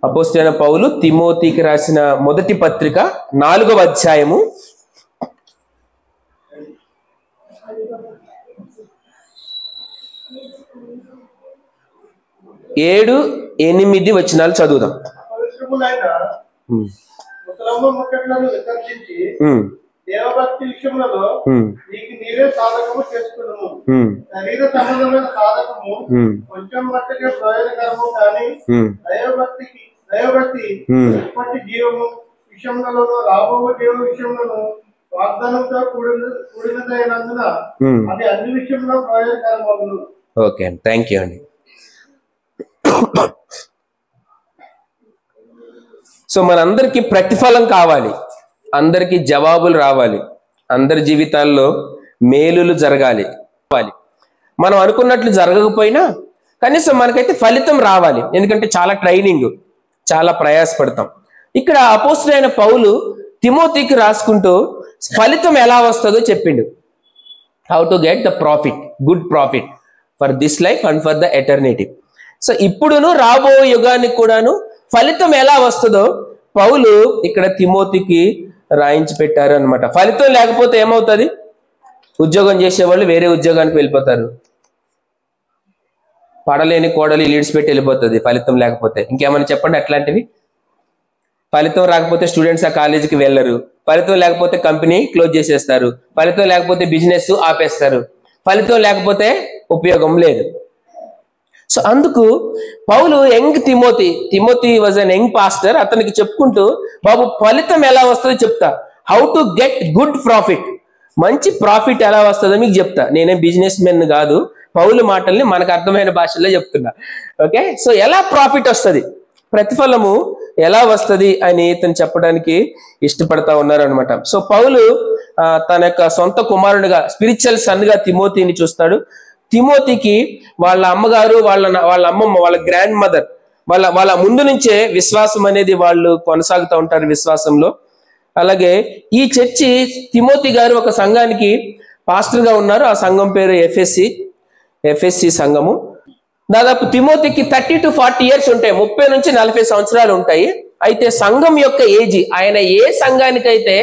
అపోస్తలుడైన పౌలు తిమోతికి రాసిన మొదటి పత్రిక 4వ అధ్యాయము 7-8 వచనాలు చదువుదాం. దేవభక్తి విషయములలో నీకు నీవే సాధకము చేసుకున్నాము. శరీర సంబంధమైన సాధకము కొంచెం మట్టుకే ప్రయోజనకరము కానీ దైవభక్తి ఇప్పటి జీవము విషయంలో రాబో జీవ విషయంలో వాగ్దానంతో కూడినదైనందున అది అన్ని విషయంలో ప్రయోజనకరమగును. ఓకే, థ్యాంక్ యూ అండి. సో మనందరికీ ప్రతిఫలం కావాలి, అందరికీ జవాబులు రావాలి, అందరి జీవితాల్లో మేలులు జరగాలి. మనం అనుకున్నట్లు జరగకపోయినా కనీసం మనకైతే ఫలితం రావాలి. ఎందుకంటే చాలా ట్రైనింగ్, చాలా ప్రయాసపడతాం. ఇక్కడ అపోస్తలుడైన పౌలు తిమోతికి రాసుకుంటూ ఫలితం ఎలా వస్తుందో చెప్పిండు. How to get the profit, good profit for this life and for the eternity. So ఇప్పుడును రాబో యుగానికి కూడాను ఫలితం ఎలా వస్తుందో పౌలు ఇక్కడ తిమోతికి రాయించి పెట్టారు అనమాట. ఫలితం లేకపోతే ఏమవుతుంది? ఉద్యోగం చేసేవాళ్ళు వేరే ఉద్యోగానికి వెళ్ళిపోతారు. పడలేని కోడలు లీడ్స్ పెట్టి వెళ్ళిపోతుంది ఫలితం లేకపోతే. ఇంకేమైనా చెప్పండి అట్లాంటివి. ఫలితం రాకపోతే స్టూడెంట్స్ ఆ కాలేజీకి వెళ్ళరు, ఫలితం లేకపోతే కంపెనీ క్లోజ్ చేసేస్తారు, ఫలితం లేకపోతే బిజినెస్ ఆపేస్తారు, ఫలితం లేకపోతే ఉపయోగం లేదు. సో అందుకు పౌలు young Timothy was an young pastor. అతనికి చెప్పుకుంటూ, బాబు ఫలితం ఎలా వస్తుందో చెప్తా, how to get good profit, మంచి ప్రాఫిట్ ఎలా వస్తుందో మీకు చెప్తా. నేనే బిజినెస్ మెన్ కాదు, పౌలు మాటల్ని మనకు అర్థమైన భాషలో చెప్తున్నా. ఓకే, సో ఎలా ప్రాఫిట్ వస్తుంది, ప్రతిఫలము ఎలా వస్తుంది అని ఇతను చెప్పడానికి ఇష్టపడతా ఉన్నారు అనమాట. సో పౌలు తన యొక్క సొంత కుమారుడిగా, స్పిరిచువల్ సన్ గా తిమోతిని చూస్తాడు. తిమోతికి వాళ్ళ అమ్మగారు, వాళ్ళ అమ్మమ్మ, వాళ్ళ గ్రాండ్ మదర్, వాళ్ళ ముందు నుంచే విశ్వాసం అనేది వాళ్ళు కొనసాగుతూ ఉంటారు విశ్వాసంలో. అలాగే ఈ చర్చి తిమోతి గారు ఒక సంఘానికి పాస్టర్ గా ఉన్నారు. ఆ సంఘం పేరు ఎఫ్ఎస్సి సంఘము. దాదాపు తిమోతికి 30 to 40 years ఉంటాయి, 30 నుంచి 40 సంవత్సరాలు ఉంటాయి. అయితే సంఘం యొక్క ఏజీ, ఆయన ఏ సంఘానికైతే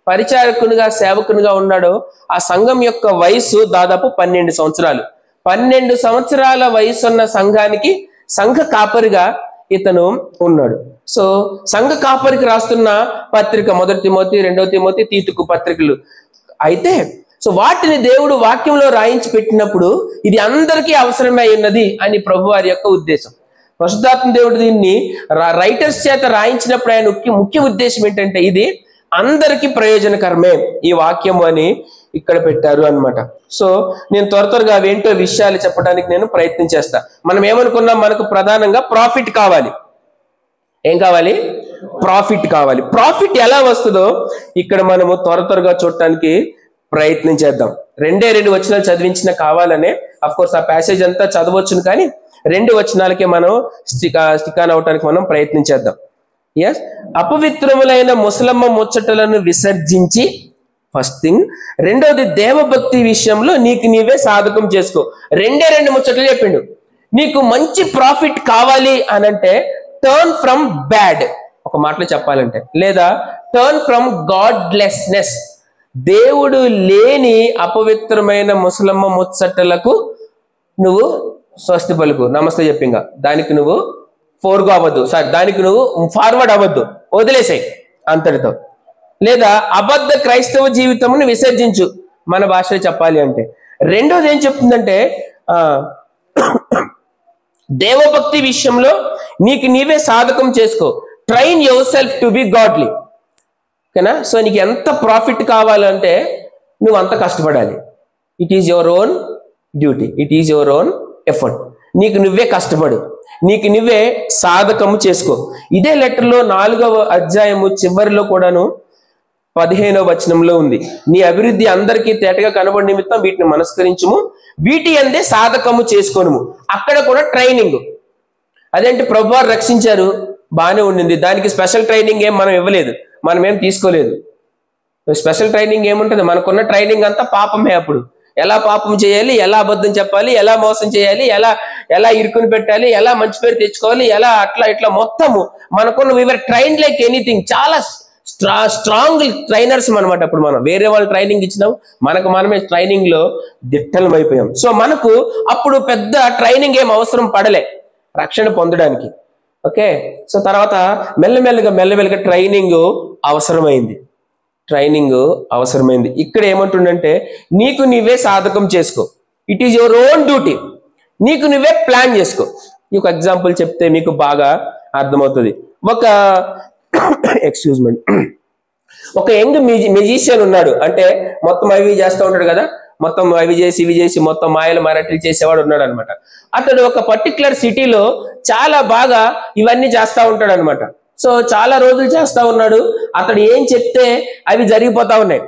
పరిచారకునిగా సేవకునిగా ఉన్నాడో ఆ సంఘం యొక్క వయసు దాదాపు 12 సంవత్సరాలు. 12 సంవత్సరాల వయసున్న సంఘానికి సంఘ కాపరిగా ఇతను ఉన్నాడు. సో సంఘ కాపరికి రాస్తున్న పత్రిక 1 తిమోతి, 2 తిమోతి, తీతుకు పత్రికలు. అయితే సో వాటిని దేవుడు వాక్యంలో రాయించి పెట్టినప్పుడు ఇది అందరికీ అవసరమై ఉన్నది అని ప్రభు వారి యొక్క ఉద్దేశం. పరిశుద్ధాత్మ దేవుడు దీన్ని రైటర్స్ చేత రాయించినప్పుడు ఆయన ముఖ్య ఉద్దేశం ఏంటంటే ఇది అందరికీ ప్రయోజనకరమే ఈ వాక్యము అని ఇక్కడ పెట్టారు అన్నమాట. సో నేను త్వరగా అవేంటో విషయాలు చెప్పడానికి నేను ప్రయత్నం చేస్తా. మనం ఏమనుకున్నాం, మనకు ప్రధానంగా ప్రాఫిట్ కావాలి. ఏం కావాలి? ప్రాఫిట్ కావాలి. ప్రాఫిట్ ఎలా వస్తుందో ఇక్కడ మనము త్వరగా చూడటానికి ప్రయత్నం చేద్దాం. 2 వచనాలు చదివించిన కావాలనే, అఫ్ కోర్స్ ఆ ప్యాసేజ్ అంతా చదవచ్చును, కానీ 2 వచనాలకే మనం స్టికాన్ అవటానికి మనం ప్రయత్నం చేద్దాం. ఎస్, అపవిత్రములైన ముసలమ్మ ముచ్చటలను విసర్జించి, ఫస్ట్ థింగ్. రెండోది, దేవభక్తి విషయంలో నీకు నీవే సాధకం చేసుకో. 2 ముచ్చట్లు చెప్పిండు. నీకు మంచి ప్రాఫిట్ కావాలి అనంటే టర్న్ ఫ్రమ్ బ్యాడ్, ఒక మాటలో చెప్పాలంటే, లేదా టర్న్ ఫ్రమ్ గాడ్లెస్నెస్, దేవుడు లేని అపవిత్రమైన ముసలమ్మ ముచ్చటలకు నువ్వు స్వస్తి పలుకు, నమస్తే చెప్పింగా, దానికి నువ్వు ఫోర్గో అవ్వద్దు, దానికి నువ్వు ఫార్వర్డ్ అవ్వద్దు, వదిలేసాయి అంతటితో. లేదా అబద్ధ క్రైస్తవ జీవితమును విసర్జించు, మన భాషలో చెప్పాలి అంటే. రెండోది ఏం చెప్తుందంటే దేవభక్తి విషయంలో నీకు నీవే సాధకం చేసుకో. Train yourself to be godly. ఓకేనా? సో నీకు ఎంత ప్రాఫిట్ కావాలంటే నువ్వు అంత కష్టపడాలి. It is your own duty, it is your own effort. నీకు నువ్వే కష్టపడు, నీకు నువ్వే సాధకము చేసుకో. ఇదే లెటర్లో 4వ అధ్యాయము చివరిలో కూడాను 15వ వచనంలో ఉంది, నీ అభివృద్ధి అందరికీ తేటగా కనబడి నిమిత్తం వీటిని మనస్కరించుము, వీటి అందే సాధకము చేసుకోనుము. అక్కడ కూడా ట్రైనింగ్. అదేంటి, ప్రభువారు రక్షించారు, బాగానే ఉండింది, దానికి స్పెషల్ ట్రైనింగ్ ఏం మనం ఇవ్వలేదు, మనం ఏం తీసుకోలేదు. స్పెషల్ ట్రైనింగ్ ఏముంటుంది? మనకున్న ట్రైనింగ్ అంతా పాపమే. అప్పుడు ఎలా పాపం చేయాలి, ఎలా అబద్ధం చెప్పాలి, ఎలా మోసం చేయాలి, ఎలా ఎలా ఇరుకుని పెట్టాలి, ఎలా మంచి పేరు తెచ్చుకోవాలి, ఎలా అట్లా ఇట్లా మొత్తము మనకున్న వీఆర్ ట్రైన్ లైక్ ఎనీథింగ్. చాలా స్ట్రాంగ్ ట్రైనర్స్ అనమాట. అప్పుడు మనం వేరే వాళ్ళు ట్రైనింగ్ ఇచ్చినాం, మనకు మనమే ట్రైనింగ్ లో దిట్టలం అయిపోయాం. సో మనకు అప్పుడు పెద్ద ట్రైనింగ్ ఏం అవసరం పడలే రక్షణ పొందడానికి. ఓకే, సో తర్వాత మెల్లమెల్లగా ట్రైనింగ్ అవసరమైంది. ఇక్కడ ఏమంటుండంటే నీకు నువ్వే సాధకం చేసుకో. It is your own duty. నీకు నువ్వే ప్లాన్ చేసుకో. ఈ ఒక ఎగ్జాంపుల్ చెప్తే మీకు బాగా అర్థమవుతుంది. ఒక యంగ్ మ్యూజిషియన్ ఉన్నాడు. అంటే మొత్తం అవి చేస్తూ ఉంటాడు కదా, మొత్తం అవి చేసి ఇవి చేసి మొత్తం మాయలు మరాఠీలు చేసేవాడు ఉన్నాడు అనమాట. అతడు ఒక పర్టికులర్ సిటీలో చాలా బాగా ఇవన్నీ చేస్తూ ఉంటాడు అనమాట. సో చాలా రోజులు చేస్తూ ఉన్నాడు. అతడు ఏం చెప్తే అవి జరిగిపోతా ఉన్నాయి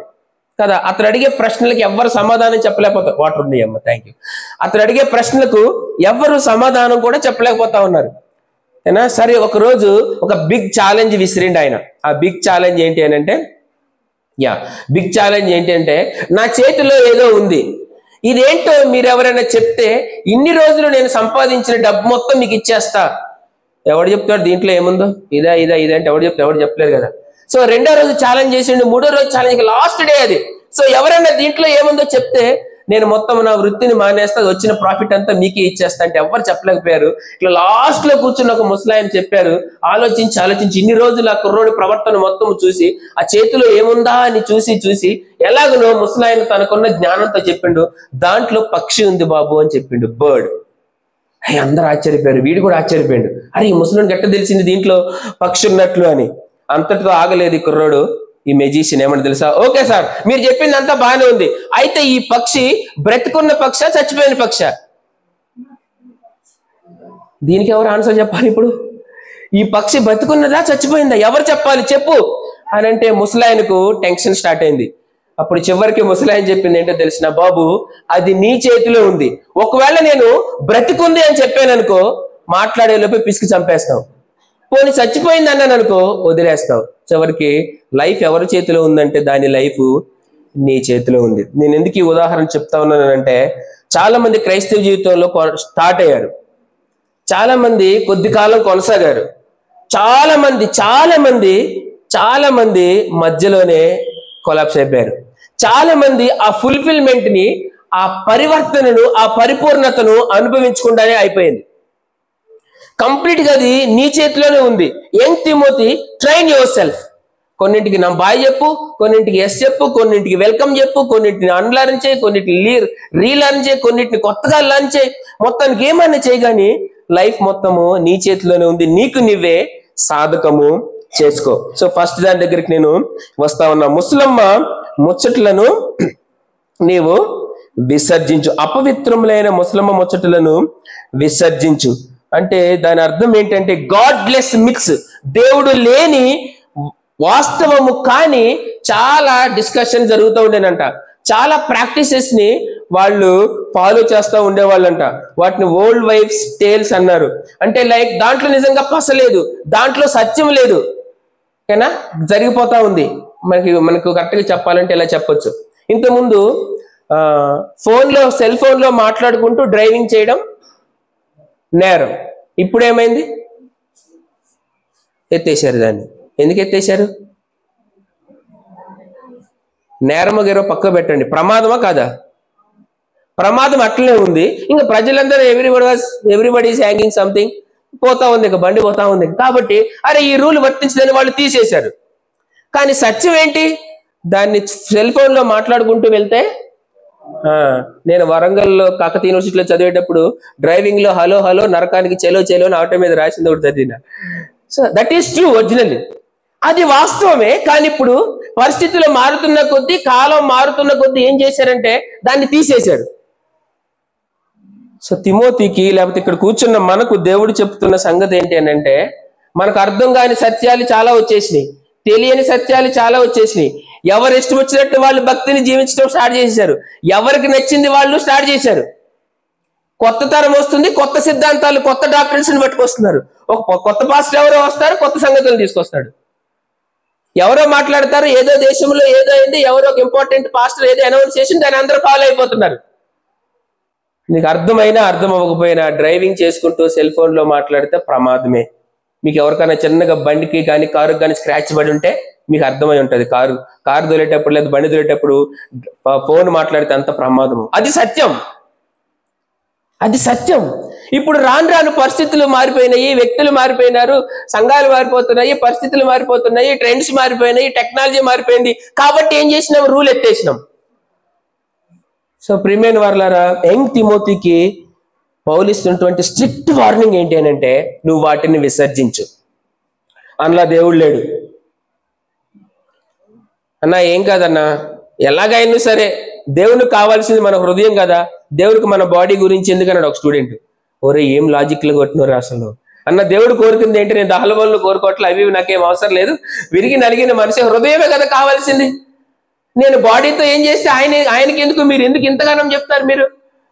కదా. అతడు అడిగే ప్రశ్నలకు ఎవ్వరు సమాధానం చెప్పలేకపోతారు. వాటర్ ఉంది అమ్మ, థ్యాంక్ యూ. అతడు అడిగే ప్రశ్నలకు ఎవ్వరు సమాధానం కూడా చెప్పలేకపోతా ఉన్నారు. ఏనా సరే, ఒకరోజు ఒక బిగ్ ఛాలెంజ్ విసిరిండి ఆయన. ఆ బిగ్ ఛాలెంజ్ ఏంటి అంటే నా చేతిలో ఏదో ఉంది, ఇదేంటో మీరు ఎవరైనా చెప్తే ఇన్ని రోజులు నేను సంపాదించిన డబ్బు మొత్తం మీకు ఇచ్చేస్తా. ఎవడు చెప్తాడు దీంట్లో ఏముందో, ఇదా అంటే ఎవడు చెప్పలేరు కదా. సో రెండో రోజు ఛాలెంజ్ చేసిండు, మూడో రోజు ఛాలెంజ్, లాస్ట్ డే అది. సో ఎవరైనా దీంట్లో ఏముందో చెప్తే నేను మొత్తం నా వృత్తిని మానేస్తా, వచ్చిన ప్రాఫిట్ అంతా మీకే ఇచ్చేస్తా అంటే ఎవరు చెప్పలేకపోయారు. ఇట్లా లాస్ట్ లో కూర్చున్న ఒక ముసలాయన చెప్పారు. ఆలోచించి ఇన్ని రోజులు ఆ కుర్రోడి ప్రవర్తన మొత్తం చూసి ఆ చేతిలో ఏముందా అని చూసి ఎలాగనో ముసలాయన తనకున్న జ్ఞానంతో చెప్పిండు, దాంట్లో పక్షి ఉంది బాబు అని చెప్పిండు, బర్డ్. అందరూ ఆశ్చర్యపోయారు, వీడు కూడా ఆశ్చర్యపోయాడు. అరే ఈ ముసలిని గట్ట తెలిసింది దీంట్లో పక్షి ఉన్నట్లు అని. అంతటితో ఆగలేదు ఈ కుర్రోడు. ఈ మెజిషియన్ ఏమని తెలుసా, ఓకే సార్ మీరు చెప్పింది అంతా బాగానే ఉంది, అయితే ఈ పక్షి బ్రతికున్న పక్ష చచ్చిపోయిన పక్ష? దీనికి ఎవరు ఆన్సర్ చెప్పాలి ఇప్పుడు? ఈ పక్షి బతుకున్నదా చచ్చిపోయిందా ఎవరు చెప్పాలి చెప్పు అని అంటే ముసలాయనకు టెన్షన్ స్టార్ట్ అయింది. అప్పుడు చివరికి ముసలాయన చెప్పింది ఏంటో తెలిసిన, బాబు అది నీ చేతిలో ఉంది. ఒకవేళ నేను బ్రతికుంది అని చెప్పాను అనుకో, మాట్లాడే లోపే పిసికి చంపేస్తావు. పోనీ చచ్చిపోయింది అన్నాను అనుకో, వదిలేస్తావు. చివరికి లైఫ్ ఎవరి చేతిలో ఉందంటే దాని లైఫ్ నీ చేతిలో ఉంది. నేను ఎందుకు ఈ ఉదాహరణ చెప్తా ఉన్నానంటే, చాలా మంది క్రైస్తవ జీవితంలో స్టార్ట్ అయ్యారు, చాలా మంది కొద్ది కాలం కొనసాగారు, చాలా మంది మధ్యలోనే కొలాప్స్ అయిపోయారు. చాలా మంది ఆ ఫుల్ఫిల్మెంట్ ని, ఆ పరివర్తనను, ఆ పరిపూర్ణతను అనుభవించకుండానే అయిపోయింది. కంప్లీట్ గా అది నీ చేతిలోనే ఉంది. Young Timothy, train your self. కొన్నింటికి నా బాయ్ చెప్పు, కొన్నింటికి ఎస్ చెప్పు, కొన్నింటికి వెల్కమ్ చెప్పు, కొన్నింటిని అన్లర్న్ చేయి, కొన్నింటిని రీలర్న్ చేయి, కొన్నింటిని కొత్తగా లర్న్ చేయి, మొత్తానికి ఏమన్నా చేయి, కానీ లైఫ్ మొత్తము నీ చేతిలోనే ఉంది. నీకు నువ్వే సాధకము చేసుకో. సో ఫస్ట్ దాని దగ్గరికి నేను వస్తా ఉన్నా. ముసలమ్మ ముచ్చట్లను నీవు విసర్జించు. అపవిత్రములైన ముసలమ్మ ముచ్చట్లను విసర్జించు అంటే దాని అర్థం ఏంటంటే గాడ్లెస్ మిక్స్, దేవుడు లేని వాస్తవము కానీ చాలా డిస్కషన్ జరుగుతూ ఉండేనంట. చాలా ప్రాక్టీసెస్ ని వాళ్ళు ఫాలో చేస్తూ ఉండేవాళ్ళంట. వాటిని ఓల్డ్ వైఫ్స్ టేల్స్ అన్నారు. అంటే లైక్ దాంట్లో నిజంగా పసలేదు, దాంట్లో సత్యం లేదు, ఓకేనా, జరిగిపోతా ఉంది. మనకు కరెక్ట్గా చెప్పాలంటే ఇలా చెప్పొచ్చు. ఇంతకుముందు సెల్ ఫోన్ లో మాట్లాడుకుంటూ డ్రైవింగ్ చేయడం నేరం. ఇప్పుడు ఏమైంది? ఎత్తేసారు దాన్ని. ఎందుకు ఎత్తేసారు? నేరమో గేరో పక్క పెట్టండి, ప్రమాదమా కాదా? ప్రమాదం అట్లనే ఉంది. ఇంకా ప్రజలందరూ ఎవ్రీబడి ఈస్ హ్యాంగింగ్ సంథింగ్, పోతా ఉంది, ఇక బండి పోతా ఉంది. కాబట్టి అరే ఈ రూల్ వర్తించదని వాళ్ళు తీసేశారు. కానీ సత్యం ఏంటి? దాన్ని సెల్ ఫోన్ లో మాట్లాడుకుంటూ వెళ్తే, నేను వరంగల్లో కాకతీయ యూనివర్సిటీలో చదివేటప్పుడు డ్రైవింగ్ లో హలో హలో నరకానికి చెలో చెలో అని ఆటో మీద రాసింది ఒకటి చదివిన. So that is true, originally అది వాస్తవమే. కానీ ఇప్పుడు పరిస్థితులు మారుతున్న కొద్దీ, కాలం మారుతున్న కొద్దీ ఏం చేశారంటే దాన్ని తీసేశారు. సో తిమోతికి, లేకపోతే ఇక్కడ కూర్చున్న మనకు దేవుడు చెప్తున్న సంగతి ఏంటి అని అంటే, మనకు అర్థం కాని సత్యాలు చాలా వచ్చేసినాయి, తెలియని సత్యాలు చాలా వచ్చేసినాయి. ఎవరు ఇష్టం వచ్చినట్టు వాళ్ళు భక్తిని జీవించడం స్టార్ట్ చేశారు, ఎవరికి నచ్చింది వాళ్ళు స్టార్ట్ చేశారు. కొత్త తరం వస్తుంది, కొత్త సిద్ధాంతాలు, కొత్త డాక్టర్స్ ని పట్టుకొస్తున్నారు. ఒక కొత్త పాస్టర్ ఎవరో వస్తారు, కొత్త సంగతులు తీసుకొస్తాడు. ఎవరో మాట్లాడతారు, ఏదో దేశంలో ఏదో అయింది, ఎవరో ఒక ఇంపార్టెంట్ పాస్టర్ ఏదో అనౌన్స్ చేసి దాన్ని అందరూ ఫాలో అయిపోతున్నారు. నీకు అర్థమైనా అర్థం అవ్వకపోయినా డ్రైవింగ్ చేసుకుంటూ సెల్ ఫోన్లో మాట్లాడితే ప్రమాదమే. మీకు ఎవరికైనా చిన్నగా బండికి కానీ కారుకి కానీ స్క్రాచ్ పడి ఉంటే మీకు అర్థమై ఉంటుంది. కారు దొరేటప్పుడు లేదా బండి దొరేటప్పుడు ఫోన్ మాట్లాడితే అంత ప్రమాదము. అది సత్యం, అది సత్యం. ఇప్పుడు రాను రాను పరిస్థితులు మారిపోయినాయి, వ్యక్తులు మారిపోయినారు, సంఘాలు మారిపోతున్నాయి, పరిస్థితులు మారిపోతున్నాయి, ట్రెండ్స్ మారిపోయినాయి, టెక్నాలజీ మారిపోయింది. కాబట్టి ఏం చేసినాం? రూల్ ఎత్తేసినాం. సో ప్రియమైన వారలారా, యంగ్ తిమోతికి పౌలు ఇస్తున్నటువంటి స్ట్రిక్ట్ వార్నింగ్ ఏంటి అని అంటే, నువ్వు వాటిని విసర్జించు. అందులో దేవుడు లేడు అన్నా, ఏం కాదన్నా, ఎలాగైనా సరే దేవునికి కావాల్సింది మన హృదయం కదా, దేవుడికి మన బాడీ గురించి ఎందుకన్నాడు ఒక స్టూడెంట్. ఓరే ఏం లాజిక్లు కొట్టినారు అసలు అన్న. దేవుడు కోరుకుంది ఏంటి? నేను దహలబోళ్ళు కోరుకోవట్లే, అవి నాకేం అవసరం లేదు. విరిగి నలిగిన మనిషి హృదయమే కదా కావాల్సింది. నేను బాడీతో ఏం చేస్తే ఆయనకి ఎందుకు? మీరు ఎందుకు ఇంతగానం చెప్తారు? మీరు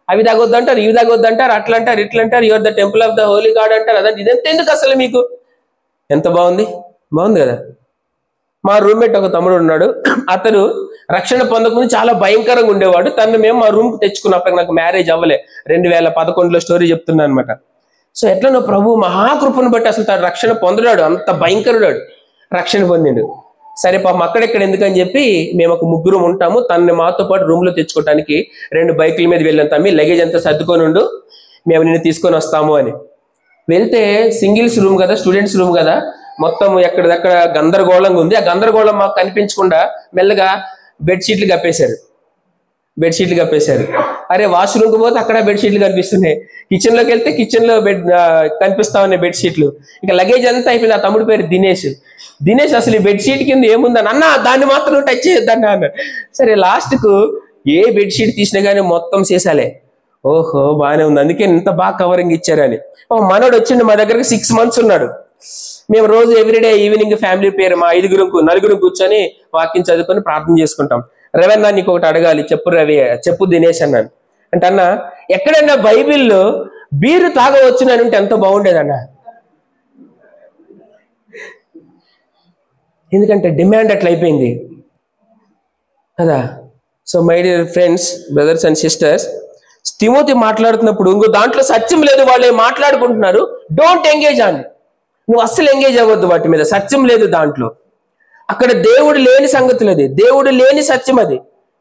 అవి తాగొద్దంటారు, ఇవి తాగొద్దంటారు, అట్లా అంటారు, ఇట్లా అంటారు, your the temple of the Holi God అంటారు. అదంటే ఇదంతా ఎందుకు అసలు మీకు? ఎంత బాగుంది, బాగుంది కదా. మా రూమ్మేట్ ఒక తమ్ముడు ఉన్నాడు. అతను రక్షణ పొందకుండా చాలా భయంకరంగా ఉండేవాడు. తను మేము మా రూమ్కి తెచ్చుకున్నప్పుడు నాకు మ్యారేజ్ అవ్వలే, 2011లో స్టోరీ చెప్తున్నాను అనమాట. సో ఎట్లా నువ్వు ప్రభు మహాకృపను బట్టి అసలు తను రక్షణ పొందడాడు, అంత భయంకరుడాడు, రక్షణ పొందిండు. సరే పాపం అక్కడెక్కడ ఎందుకని చెప్పి మేము ఒక ముగ్గురు ఉంటాము, తనని మాతో పాటు రూమ్లో తెచ్చుకోవడానికి 2 బైకుల మీద వెళ్ళాం. తమ్మి లగేజ్ అంతా సర్దుకొని ఉండు, మేము నిన్ను తీసుకొని వస్తాము అని. వెళ్తే సింగిల్స్ రూమ్ కదా, స్టూడెంట్స్ రూమ్ కదా, మొత్తం ఎక్కడిదక్కడ గందరగోళంగా ఉంది. ఆ గందరగోళం మాకు కనిపించకుండా మెల్లగా బెడ్షీట్లు కప్పేశారు. అరే వాష్రూమ్కి పోతే అక్కడ బెడ్షీట్లు కనిపిస్తున్నాయి, కిచెన్లోకి వెళ్తే కిచెన్లో కనిపిస్తా ఉన్నాయి బెడ్షీట్లు. ఇక లగేజ్ అంతా అయిపోయింది. ఆ తమ్ముడి పేరు దినేష్ అసలు ఈ బెడ్షీట్ కింద ఏముందని, అన్న దాన్ని మాత్రం టచ్ చేయొద్దన్నా అన్న. సరే లాస్ట్కు ఏ బెడ్షీట్ తీసినా కానీ మొత్తం సీసాలే. ఓహో బాగానే ఉంది, అందుకే ఇంత బాగా కవరింగ్ ఇచ్చారని. మనోడు వచ్చిండు మా దగ్గరకు, 6 months ఉన్నాడు. మేము రోజు ఎవ్రీడే ఈవినింగ్ ఫ్యామిలీ పేరు మా 4 కూర్చొని వాక్యం చదువుకొని ప్రార్థన చేసుకుంటాం. రవన్నా నీకు ఒకటి అడగాలి, చెప్పు దినేష్ అన్నాను. అంటే అన్న ఎక్కడైనా బైబిల్లో బీరు తాగవచ్చు అని ఉంటే ఎంత బాగుండేదన్న. ఎందుకంటే డిమాండ్ అట్లా అయిపోయింది కదా. So my dear friends, brothers and sisters, Timothy మాట్లాడుతున్నప్పుడు ఇంకో దాంట్లో సత్యం లేదు, వాళ్ళు మాట్లాడుకుంటున్నారు, డోంట్ ఎంగేజ్ ఆన్. నువ్వు అస్సలు ఎంగేజ్ అవ్వద్దు వాటి మీద, సత్యం లేదు దాంట్లో. అక్కడ దేవుడు లేని సంగతులు, అది దేవుడు లేని సత్యం, అది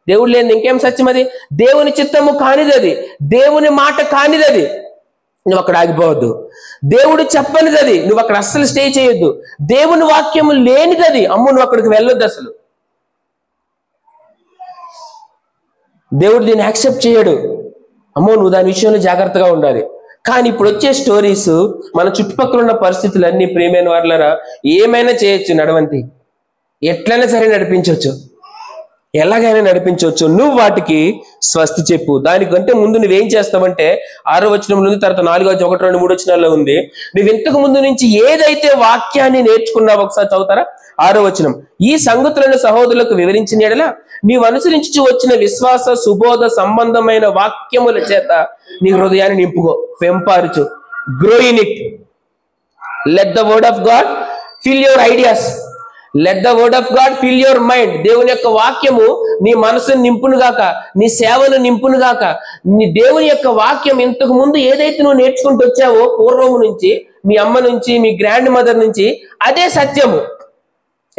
దేవుడు లేని ఇంకేం సత్యం? అది దేవుని చిత్తము కానిది, అది దేవుని మాట కానిది, అది నువ్వు అక్కడ ఆగిపోవద్దు. దేవుడు చెప్పనిది, అది నువ్వు అక్కడ అస్సలు స్టే చేయొద్దు. దేవుని వాక్యము లేనిది, అది అమ్ము నువ్వు అక్కడికి వెళ్ళొద్దు అసలు. దేవుడు దీన్ని యాక్సెప్ట్ చేయడు. అమ్మో నువ్వు దాని విషయంలో జాగ్రత్తగా ఉండాలి. కానీ ఇప్పుడు వచ్చే స్టోరీస్, మన చుట్టుపక్కల ఉన్న పరిస్థితులన్నీ ప్రియమైన వారులారా, ఏమైనా చేయొచ్చు, నడవంతి ఎట్లయినా సరే నడిపించవచ్చు, ఎలాగైనా నడిపించవచ్చు. నువ్వు వాటికి స్వస్తి చెప్పు. దానికంటే ముందు నువ్వేం చేస్తావంటే 6వ వచనంలో ఉంది, తర్వాత 4వ 1, 2, 3 వచనాల్లో ఉంది. నువ్వు ఇంతకు ముందు నుంచి ఏదైతే వాక్యాన్ని నేర్చుకున్నావు ఒకసారి చదువుతారా? 6వ వచనం, ఈ సంగతులను సహోదరులకు వివరించిన యెడల నీవు అనుసరించి వచ్చిన విశ్వాస సుబోధ సంబంధమైన వాక్యముల చేత నీ హృదయాన్ని నింపుకో, పెంపారుచు. Grow in it. Let the word of God fill your ideas, let the word of God fill your mind. దేవుని యొక్క వాక్యము నీ మనసును నింపునుగాక, నీ సేవను నింపునుగాక. నీ దేవుని యొక్క వాక్యం ఇంతకు ముందు ఏదైతే నువ్వు నేర్చుకుంటూ వచ్చావో పూర్వం నుంచి, మీ అమ్మ నుంచి, మీ గ్రాండ్ మదర్ నుంచి, అదే సత్యము.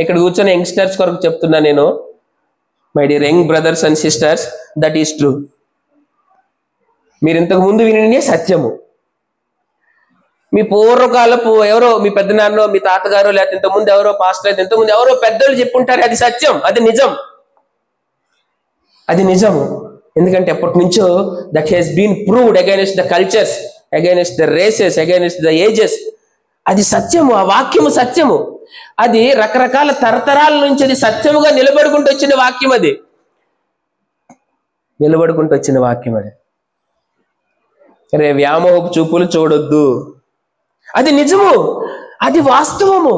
ఇక్కడ కూర్చొని యంగ్స్టర్స్ కొరకు చెప్తున్నా నేను, my dear young brothers and sisters, that is true. మీరు ఇంతకు ముందు వినే సత్యము. మీ పూర్వకాలపు ఎవరో మీ పెద్దనాన్నో, మీ తాతగారో, లేకపోతే ఇంతకుముందు ఎవరో పాస్టర్, అయితే ఇంతకుముందు ఎవరో పెద్దలు చెప్పుంటారు, అది సత్యం, అది నిజం, అది నిజము. ఎందుకంటే ఎప్పటి నుంచో that he's been proved against the cultures, against the races, against the ages. అది సత్యము, ఆ వాక్యము సత్యము. అది రకరకాల తరతరాల నుంచి అది సత్యముగా నిలబడుకుంటూ వచ్చిన వాక్యం, అది నిలబడుకుంటూ వచ్చిన వాక్యం. అది రే వ్యామోహపు చూపులు చూడొద్దు, అది నిజము, అది వాస్తవము.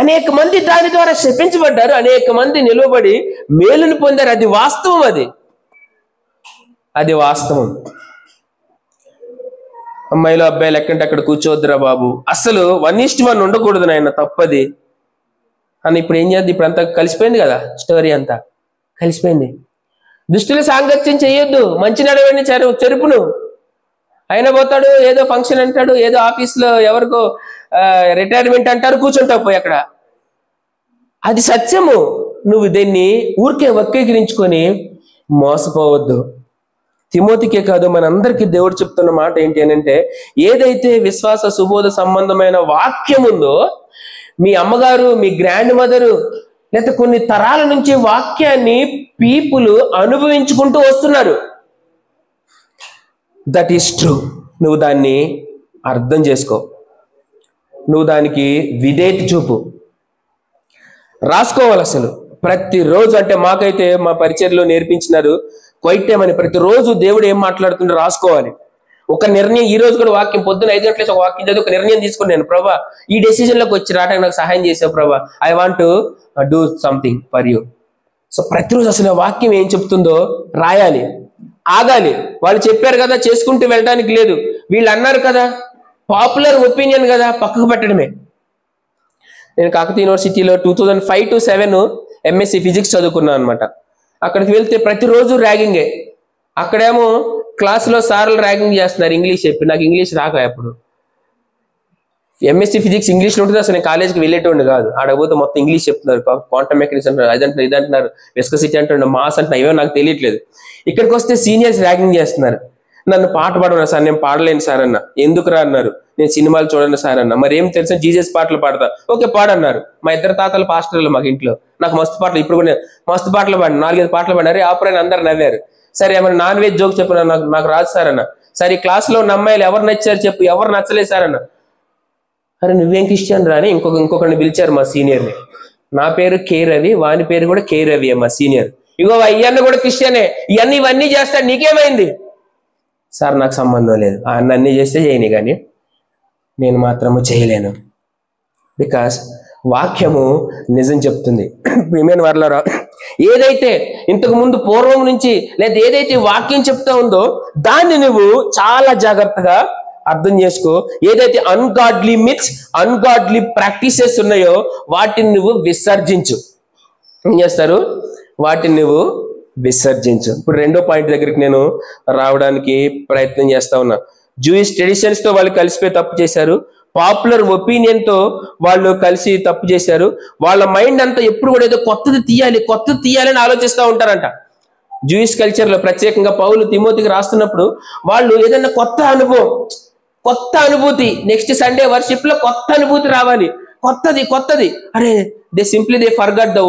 అనేక మంది దాని ద్వారా శపించబడ్డారు, అనేక మంది నిలబడి మేలును పొందారు. అది వాస్తవం, అది వాస్తవం. అమ్మాయిలు అబ్బాయిలు ఎక్కంటే అక్కడ కూర్చోవద్దురా బాబు, అసలు 1:1 ఉండకూడదు నాయన, తప్పది అని. ఇప్పుడు ఏం చేద్దాం? ఇప్పుడు అంతా కలిసిపోయింది కదా, స్టోరీ అంతా కలిసిపోయింది. దుష్టుల సాంగత్యం చేయొద్దు, మంచి నడవడిని చెరుపును. ఆయన పోతాడు, ఏదో ఫంక్షన్ అంటాడు, ఏదో ఆఫీస్లో ఎవరికో రిటైర్మెంట్ అంటారు, కూర్చుంటావు పోయి అక్కడ. అది సత్యము. నువ్వు దీన్ని ఊరికే వక్రీకరించుకొని మోసపోవద్దు. తిమోతికే కాదు, మనందరికీ దేవుడు చెప్తున్న మాట ఏంటి అని అంటే, ఏదైతే విశ్వాస సుబోధ సంబంధమైన వాక్యం ఉందో, మీ అమ్మగారు, మీ గ్రాండ్ మదరు, లేకపోతే కొన్ని తరాల నుంచి వాక్యాన్ని పీపుల్ అనుభవించుకుంటూ వస్తున్నారు. That is true. నువ్వు దాన్ని అర్థం చేసుకో, నువ్వు దానికి విధేయత చూపు, రాసుకోవాలి. అసలు ప్రతిరోజు, అంటే మాకైతే మా పరిచర్లో నేర్పించినారు క్వైట్ టైం అని, ప్రతిరోజు దేవుడు ఏం మాట్లాడుతుంటే రాసుకోవాలి. ఒక నిర్ణయం, ఈ రోజు కూడా వాక్యం పొద్దున 5 గంటలకు ఒక వాక్యం చదివి ఒక నిర్ణయం తీసుకున్నాను, ప్రభా ఈ డెసిజన్లోకి వచ్చి రావడానికి నాకు సహాయం చేసావు ప్రభా, I want to do something for you. So ప్రతిరోజు అసలు ఆ వాక్యం ఏం చెప్తుందో రాయాలి, ఆగాలి. వాళ్ళు చెప్పారు కదా చేసుకుంటూ వెళ్ళడానికి లేదు, వీళ్ళు అన్నారు కదా, పాపులర్ ఒపీనియన్ కదా, పక్కకు పెట్టడమే. నేను కాకతీయ యూనివర్సిటీలో 2005 to 2007 ఎంఎస్సి ఫిజిక్స్ చదువుకున్నాను అనమాట. అక్కడికి వెళ్తే ప్రతిరోజు ర్యాగింగే. అక్కడేమో క్లాసులో సార్లు ర్యాగింగ్ చేస్తున్నారు, ఇంగ్లీష్ చెప్పి. నాకు ఇంగ్లీష్ రాక అప్పుడు. ఎంఎస్సి ఫిజిక్స్ ఇంగ్లీష్లో ఉంటుంది, అసలు నేను కాలేజ్కి వెళ్ళేటోండి కాదు. ఆడపోతే మొత్తం ఇంగ్లీష్ చెప్తున్నారు, క్వాంటమ్ మెకానిక్స్ అంటారు, అదంటారు, ఇదంటున్నారు, విస్కసిటీ అంటున్నారు, మాస్ అంటున్నారు, ఏమో నాకు తెలియట్లేదు. ఇక్కడికి వస్తే సీనియర్స్ ర్యాగింగ్ చేస్తున్నారు. నన్ను పాట పాడమన్నా సార్, నేను పాడలేను సార్ అన్న. ఎందుకురా అన్నారు, నేను సినిమాలు చూడండి సార్ అన్న. మరి ఏం తెలుసా, జీసస్ పాటలు పాడతా. ఓకే పాడన్నారు. మా ఇద్దరు తాతలు పాస్టర్లు మాకు ఇంట్లో. నాకు మస్తు పాటలు, ఇప్పుడు కూడా మస్తు పాటలు పాడి 4-5 పాటలు పాడారు. ఆపరైన అందరు నవ్వారు. సరే ఏమైనా నాన్ వెజ్ జోక్ చెప్పిన, నాకు రాదు సార్ అన్న. సరే క్లాస్లో ఉన్న అమ్మాయిలు ఎవరు నచ్చారు చెప్పు, ఎవరు నచ్చలేదు సార్ అన్న. అరే నువ్వేం క్రిస్టియన్ రా అని ఇంకొకరిని పిలిచారు, మా సీనియర్ని. నా పేరు కే రవి, వాని పేరు కూడా కే రవి, మా సీనియర్. ఇగో ఇవన్నీ కూడా క్రిస్టియనే, ఇవన్నీ చేస్తాడు, నీకేమైంది సార్? నాకు సంబంధం లేదు, అన్నీ చేస్తే చేయని, కానీ నేను మాత్రము చేయలేను. బికాస్ వాక్యము నిజం చెప్తుంది. ప్రియమైన వారలారా, ఏదైతే ఇంతకు ముందు పూర్వం నుంచి లేదా ఏదైతే వాక్యం చెప్తా ఉందో దాన్ని నువ్వు చాలా జాగ్రత్తగా అర్థం చేసుకో. ఏదైతే అన్గాడ్లీ మిత్స్, అన్గాడ్లీ ప్రాక్టీసెస్ ఉన్నాయో వాటిని నువ్వు విసర్జించు. ఏం చేస్తారు? వాటిని నువ్వు విసర్జించు. ఇప్పుడు 2వ పాయింట్ దగ్గరికి నేను రావడానికి ప్రయత్నం చేస్తా ఉన్నా. జూయిష్ ట్రెడిషన్స్ తో వాళ్ళు కలిసిపోయి తప్పు చేశారు, పాపులర్ ఒపీనియన్ తో వాళ్ళు కలిసి తప్పు చేశారు. వాళ్ళ మైండ్ అంతా ఎప్పుడు కూడా ఏదో కొత్తది తీయాలని ఆలోచిస్తూ ఉంటారంట. జూయిష్ కల్చర్ లో ప్రత్యేకంగా పౌలు తిమోతికి రాస్తున్నప్పుడు వాళ్ళు ఏదైనా కొత్త అనుభూతి, నెక్స్ట్ సండే వర్షిప్ లో కొత్త అనుభూతి రావాలి, కొత్తది. అరే they forgot the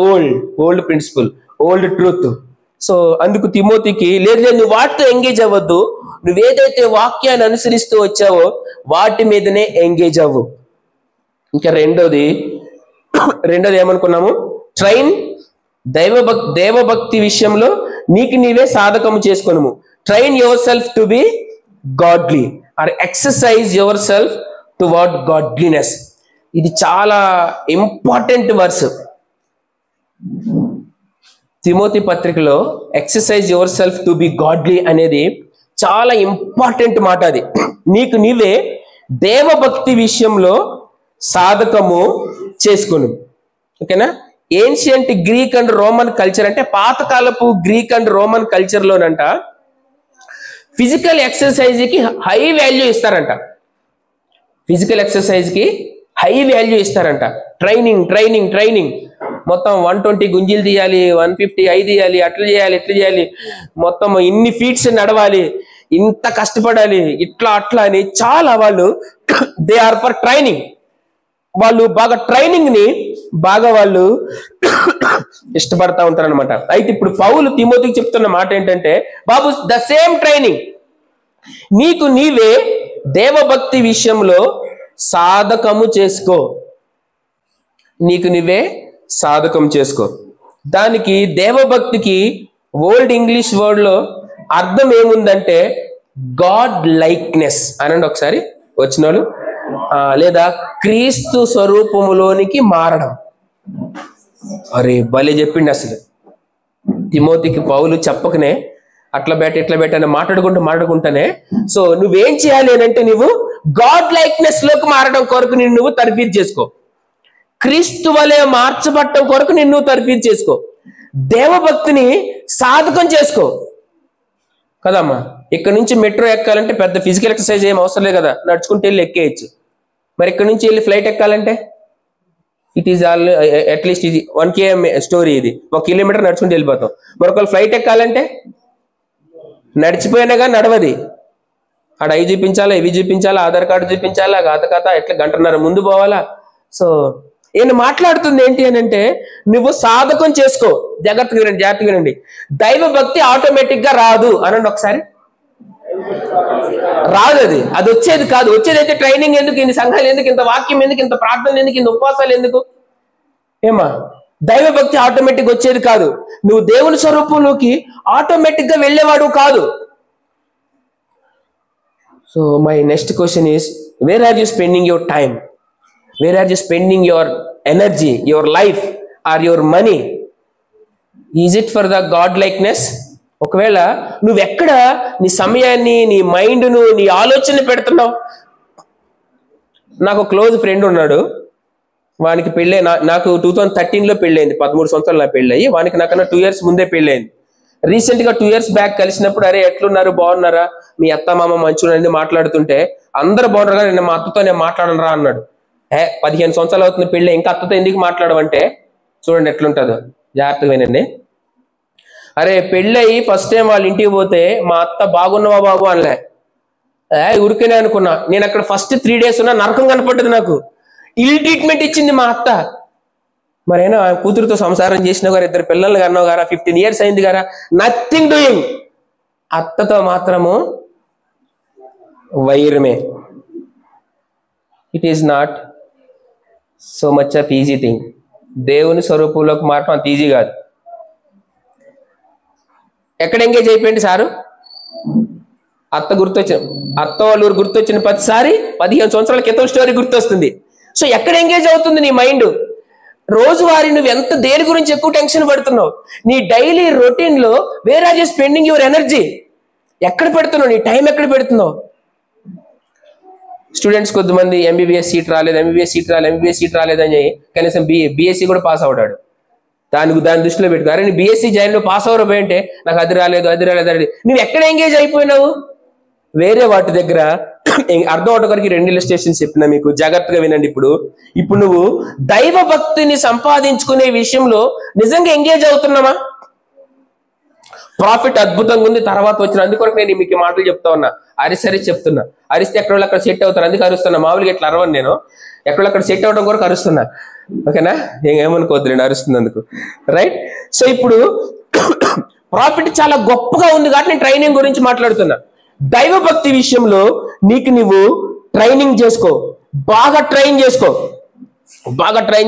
old principle, old truth. So అందుకు తిమోతికి లేదు నువ్వు వాటితో ఎంగేజ్ అవ్వద్దు, నువ్వేదైతే వాక్యాన్ని అనుసరిస్తూ వచ్చావో వాటి మీదనే ఎంగేజ్ అవ్వు. ఇంకా రెండోది ఏమనుకున్నాము? ట్రైన్ దేవభక్తి విషయంలో నీకు నీవే సాధకము చేసుకొనుము. Train yourself to be godly or exercise yourself toward godliness. ఇది చాలా ఇంపార్టెంట్ వర్స్. తిమోతి పత్రికలో exercise yourself to be godly అనేది చాలా ఇంపార్టెంట్ మాట. అది నీకు నీవే దేవభక్తి విషయంలో సాధకము చేసుకును. ఓకేనా? Ancient Greek and Roman culture అంటే పాతకాలపు గ్రీక్ అండ్ రోమన్ కల్చర్లోనంట ఫిజికల్ ఎక్సర్సైజ్కి హై వాల్యూ ఇస్తారంట. ట్రైనింగ్ మొత్తం 120 గుంజీలు తీయాలి, 150 అయి తీయాలి, అట్లా చేయాలి, మొత్తం ఇన్ని ఫీట్స్ నడవాలి, ఇంత కష్టపడాలి, ఇట్లా అని చాలా వాళ్ళు దే ఆర్ ఫర్ ట్రైనింగ్. వాళ్ళు బాగా ట్రైనింగ్ ని వాళ్ళు ఇష్టపడతా ఉంటారు అనమాట. అయితే ఇప్పుడు పౌలు తిమోతికి చెప్తున్న మాట ఏంటంటే, బాబు ద సేమ్ ట్రైనింగ్ నీకు నీవే దేవభక్తి విషయంలో సాధకము చేసుకో. దానికి దేవభక్తికి ఓల్డ్ ఇంగ్లీష్ వర్డ్ లో అర్థం ఏముందంటే గాడ్ లైక్నెస్ అనండి ఒకసారి వచ్చినోళ్ళు, లేదా క్రీస్తు స్వరూపములోనికి మారడం. అరే భలే చెప్పిండి అసలు. తిమోతికి పౌలు చెప్పకనే అట్లా బెట్ అని మాట్లాడుకుంటానే. సో నువ్వేం చేయాలి అని అంటే, నువ్వు గాడ్ లైక్నెస్ లోకి మారడం కొరకు నువ్వు తర్ఫీదు చేసుకో. క్రీస్తు వలె మార్చబడటం కొరకు నిన్ను తర్ఫీదు చేసుకో. దేవభక్తిని సాధకం చేసుకో కదమ్మా. ఇక్కడ నుంచి మెట్రో ఎక్కాలంటే పెద్ద ఫిజికల్ ఎక్సర్సైజ్ ఏం అవసరం లేదు కదా, నడుచుకుంటూ వెళ్ళి ఎక్కేయచ్చు. మరి ఇక్కడ నుంచి వెళ్ళి ఫ్లైట్ ఎక్కాలంటే ఇట్ ఈస్ ఆల్ అట్లీస్ట్ ఇది 1 km స్టోరీ, ఇది 1 కిలోమీటర్ నడుచుకుంటూ వెళ్ళిపోతాం. మరొకరు ఫ్లైట్ ఎక్కాలంటే నడిచిపోయినా కానీ నడవది, ఆడ అవి చూపించాలా, ఇవి చూపించాలా, ఆధార్ కార్డు చూపించాలా, కథ ఎట్లా గంటన్నర ముందు పోవాలా. సో నేను మాట్లాడుతుంది ఏంటి అని అంటే, నువ్వు సాధకం చేసుకో. జాగ్రత్తగా వినండి. దైవ భక్తి ఆటోమేటిక్ గా రాదు అనండి ఒకసారి. రాదు, అది వచ్చేది కాదు. వచ్చేదైతే ట్రైనింగ్ ఎందుకు, ఇన్ని సంఘాలు ఎందుకు, ఇంత వాక్యం ఎందుకు, ఇంత ప్రార్థన ఎందుకు, ఇంత ఉపవాసాలు ఎందుకు? ఏమా దైవ భక్తి ఆటోమేటిక్ వచ్చేది కాదు. నువ్వు దేవుని స్వరూపంలోకి ఆటోమేటిక్ గా వెళ్ళేవాడు కాదు. So my next question is, where are you spending your time? Where are you spending your energy, your life or your money? Is it for the god likeness? ఒకవేళ నువ్వెక్కడ నీ సమయాన్ని, నీ మైండ్ను, నీ ఆలోచన పెడుతున్నావు? నాకు క్లోజ్ ఫ్రెండ్ ఉన్నాడు, వానికి పెళ్ళి నాకు 2013లో పెళ్ళైంది. 13 సంవత్సరాలు నా పెళ్ళయి, వానికి నాకన్నా 2 years ముందే పెళ్ళైంది. రీసెంట్ గా 2 years బ్యాక్ కలిసినప్పుడు, అరే ఎట్లున్నారు, బాగున్నారా, మీ అత్త మామ మంచిగా మాట్లాడుతుంటే, అందరు బాగున్నారు కదా, నేను మా అత్తతో నేను మాట్లాడను రా అన్నాడు. 15 సంవత్సరాలు అవుతుంది పెళ్ళి, ఇంకా అత్తతో ఎందుకు మాట్లాడమంటే? చూడండి ఎట్లుంటుందో, జాగ్రత్తగా వినండి. అరే పెళ్ళయి ఫస్ట్ టైం వాళ్ళ ఇంటికి పోతే మా అత్త బాగున్నావా బాబు అనలే, ఉరికనే అనుకున్నా. నేను అక్కడ ఫస్ట్ 3 days ఉన్నా, నరకం కనపడ్డది నాకు. ఇల్ ట్రీట్మెంట్ ఇచ్చింది మా అత్త. మరైనా కూతురుతో సంసారం చేసినావు గారా, 2 పిల్లలు కన్నావు గారా, 15 years అయింది గారా, నథింగ్ డూయింగ్. అత్తతో మాత్రము వైరమే. It is not so much of easy thing. దేవుని స్వరూపంలోకి మారటం అంత ఈజీ కాదు. ఎక్కడ ఎంగేజ్ అయిపోయింది సారు? అత్త వాళ్ళ ఊరు గుర్తొచ్చిన ప్రతిసారి 15 సంవత్సరాల క్రితం స్టోరీ గుర్తొస్తుంది. సో ఎక్కడ ఎంగేజ్ అవుతుంది నీ మైండ్? రోజువారీ నువ్వు ఎంత దేని గురించి ఎక్కువ టెన్షన్ పడుతున్నావు? నీ డైలీ రొటీన్ లో where are you spending your energy? ఎక్కడ పెడుతున్నావు? నీ టైం ఎక్కడ పెడుతున్నావు? స్టూడెంట్స్ కొద్దిమంది ఎంబీబీఎస్ సీట్ రాలేదని కనీసం బీఎస్సీ కూడా పాస్ అవుతాడు. దాని దృష్టిలో పెట్టుకో. అరే నీ బీఎస్సీ జాయిన్ లో పాస్ అవరు పోయింటే, నాకు అది రాలేదు అని నువ్వు ఎక్కడ ఎంగేజ్ అయిపోయినావు? వేరే వాటి దగ్గర. అర్థం ఒకరికి 2 illustrations చెప్పినా మీకు, జాగ్రత్తగా వినండి. ఇప్పుడు నువ్వు దైవ భక్తిని సంపాదించుకునే విషయంలో నిజంగా ఎంగేజ్ అవుతున్నావా? ప్రాఫిట్ అద్భుతంగా ఉంది, తర్వాత వచ్చిన. అందుకొరకు నేను మీకు మాటలు చెప్తా ఉన్నా, అరిసరి చెప్తున్నా. అరిస్తే ఎక్కడ అక్కడ సెట్ అవుతారు, అందుకు అరుస్తున్నా. మామూలుగా ఇట్లా అరవను నేను, ఎక్కడక్కడ సెట్ అవడం కొరకు అరుస్తున్నా. ఓకేనా? ఏమనుకోవద్దులేండి అరుస్తున్నందుకు, రైట్? సో ఇప్పుడు ప్రాఫిట్ చాలా గొప్పగా ఉంది కాబట్టి నేను ట్రైనింగ్ గురించి మాట్లాడుతున్నా. దైవ భక్తి విషయంలో నువ్వు ట్రైనింగ్ చేసుకో, బాగా ట్రైన్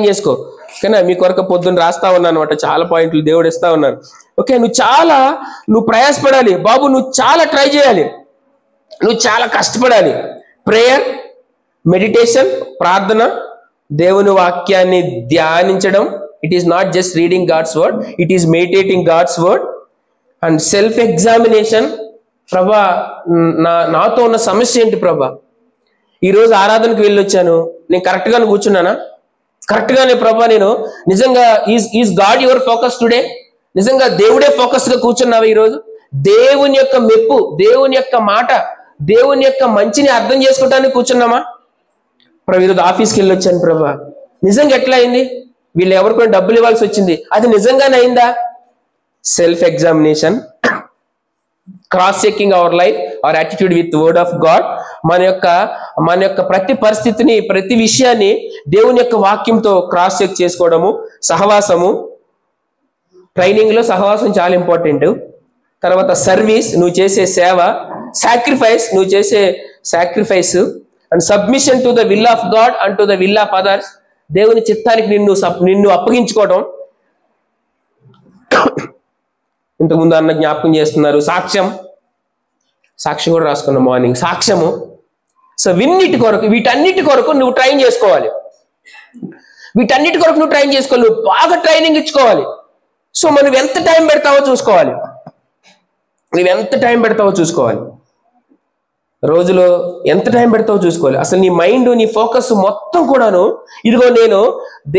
చేసుకో. ఓకేనా? మీ కొరకు పొద్దున్న రాస్తా ఉన్నాను అనమాట, చాలా పాయింట్లు దేవుడు ఇస్తా ఉన్నారు. ఓకే, నువ్వు ప్రయాసపడాలి బాబు, నువ్వు చాలా ట్రై చేయాలి, నువ్వు చాలా కష్టపడాలి. ప్రేయర్, మెడిటేషన్, ప్రార్థన, దేవుని వాక్యాన్ని ధ్యానించడం. It is not just reading God's word, it is meditating God's word. And self examination. ప్రభా, నాతో ఉన్న సమస్య ఏంటి ప్రభా? ఈరోజు ఆరాధనకు వెళ్ళొచ్చాను, నేను కరెక్ట్గానే కూర్చున్నానా? కరెక్ట్గానే ప్రభా, నేను నిజంగా is God your focus today? నిజంగా దేవుడే ఫోకస్ గా కూర్చున్నావా ఈరోజు? దేవుని యొక్క మెప్పు, దేవుని యొక్క మాట, దేవుని యొక్క మంచిని అర్థం చేసుకోవడానికి కూర్చున్నామా? ప్రభు ఈరోజు ఆఫీస్కి వెళ్ళొచ్చాను ప్రభా, నిజంగా ఎట్లా అయింది? వీళ్ళు ఎవరికైనా డబ్బులు ఇవ్వాల్సి వచ్చింది, అది నిజంగానే అయిందా? Self examination, cross checking our life, our attitude with word of God. మన యొక్క ప్రతి పరిస్థితిని, ప్రతి విషయాన్ని దేవుని యొక్క వాక్యంతో క్రాస్ చెక్ చేసుకోవడము. సహవాసము, ట్రైనింగ్ లో సహవాసం చాలా ఇంపార్టెంట్. తర్వాత సర్వీస్, నువ్వు చేసే సేవ. సాక్రిఫైస్, నువ్వు చేసే sacrifice. And submission to the will of God and to the will of others. దేవుని చిత్తానికి నిన్ను అప్పగించుకోవడం. ఇంతకుముందు అన్న జ్ఞాపకం చేస్తున్నారు. సాక్ష్యం కూడా రాసుకున్నాం మార్నింగ్, సాక్ష్యము. సో వీటన్నిటి కొరకు నువ్వు ట్రైన్ చేసుకోవాలి. నువ్వు బాగా ట్రైనింగ్ ఇచ్చుకోవాలి. సో నువ్వు ఎంత టైం పెడతావో చూసుకోవాలి. రోజులో ఎంత టైం పెడతావో చూసుకోవాలి. అసలు నీ మైండ్, నీ ఫోకస్ మొత్తం కూడాను, ఇదిగో నేను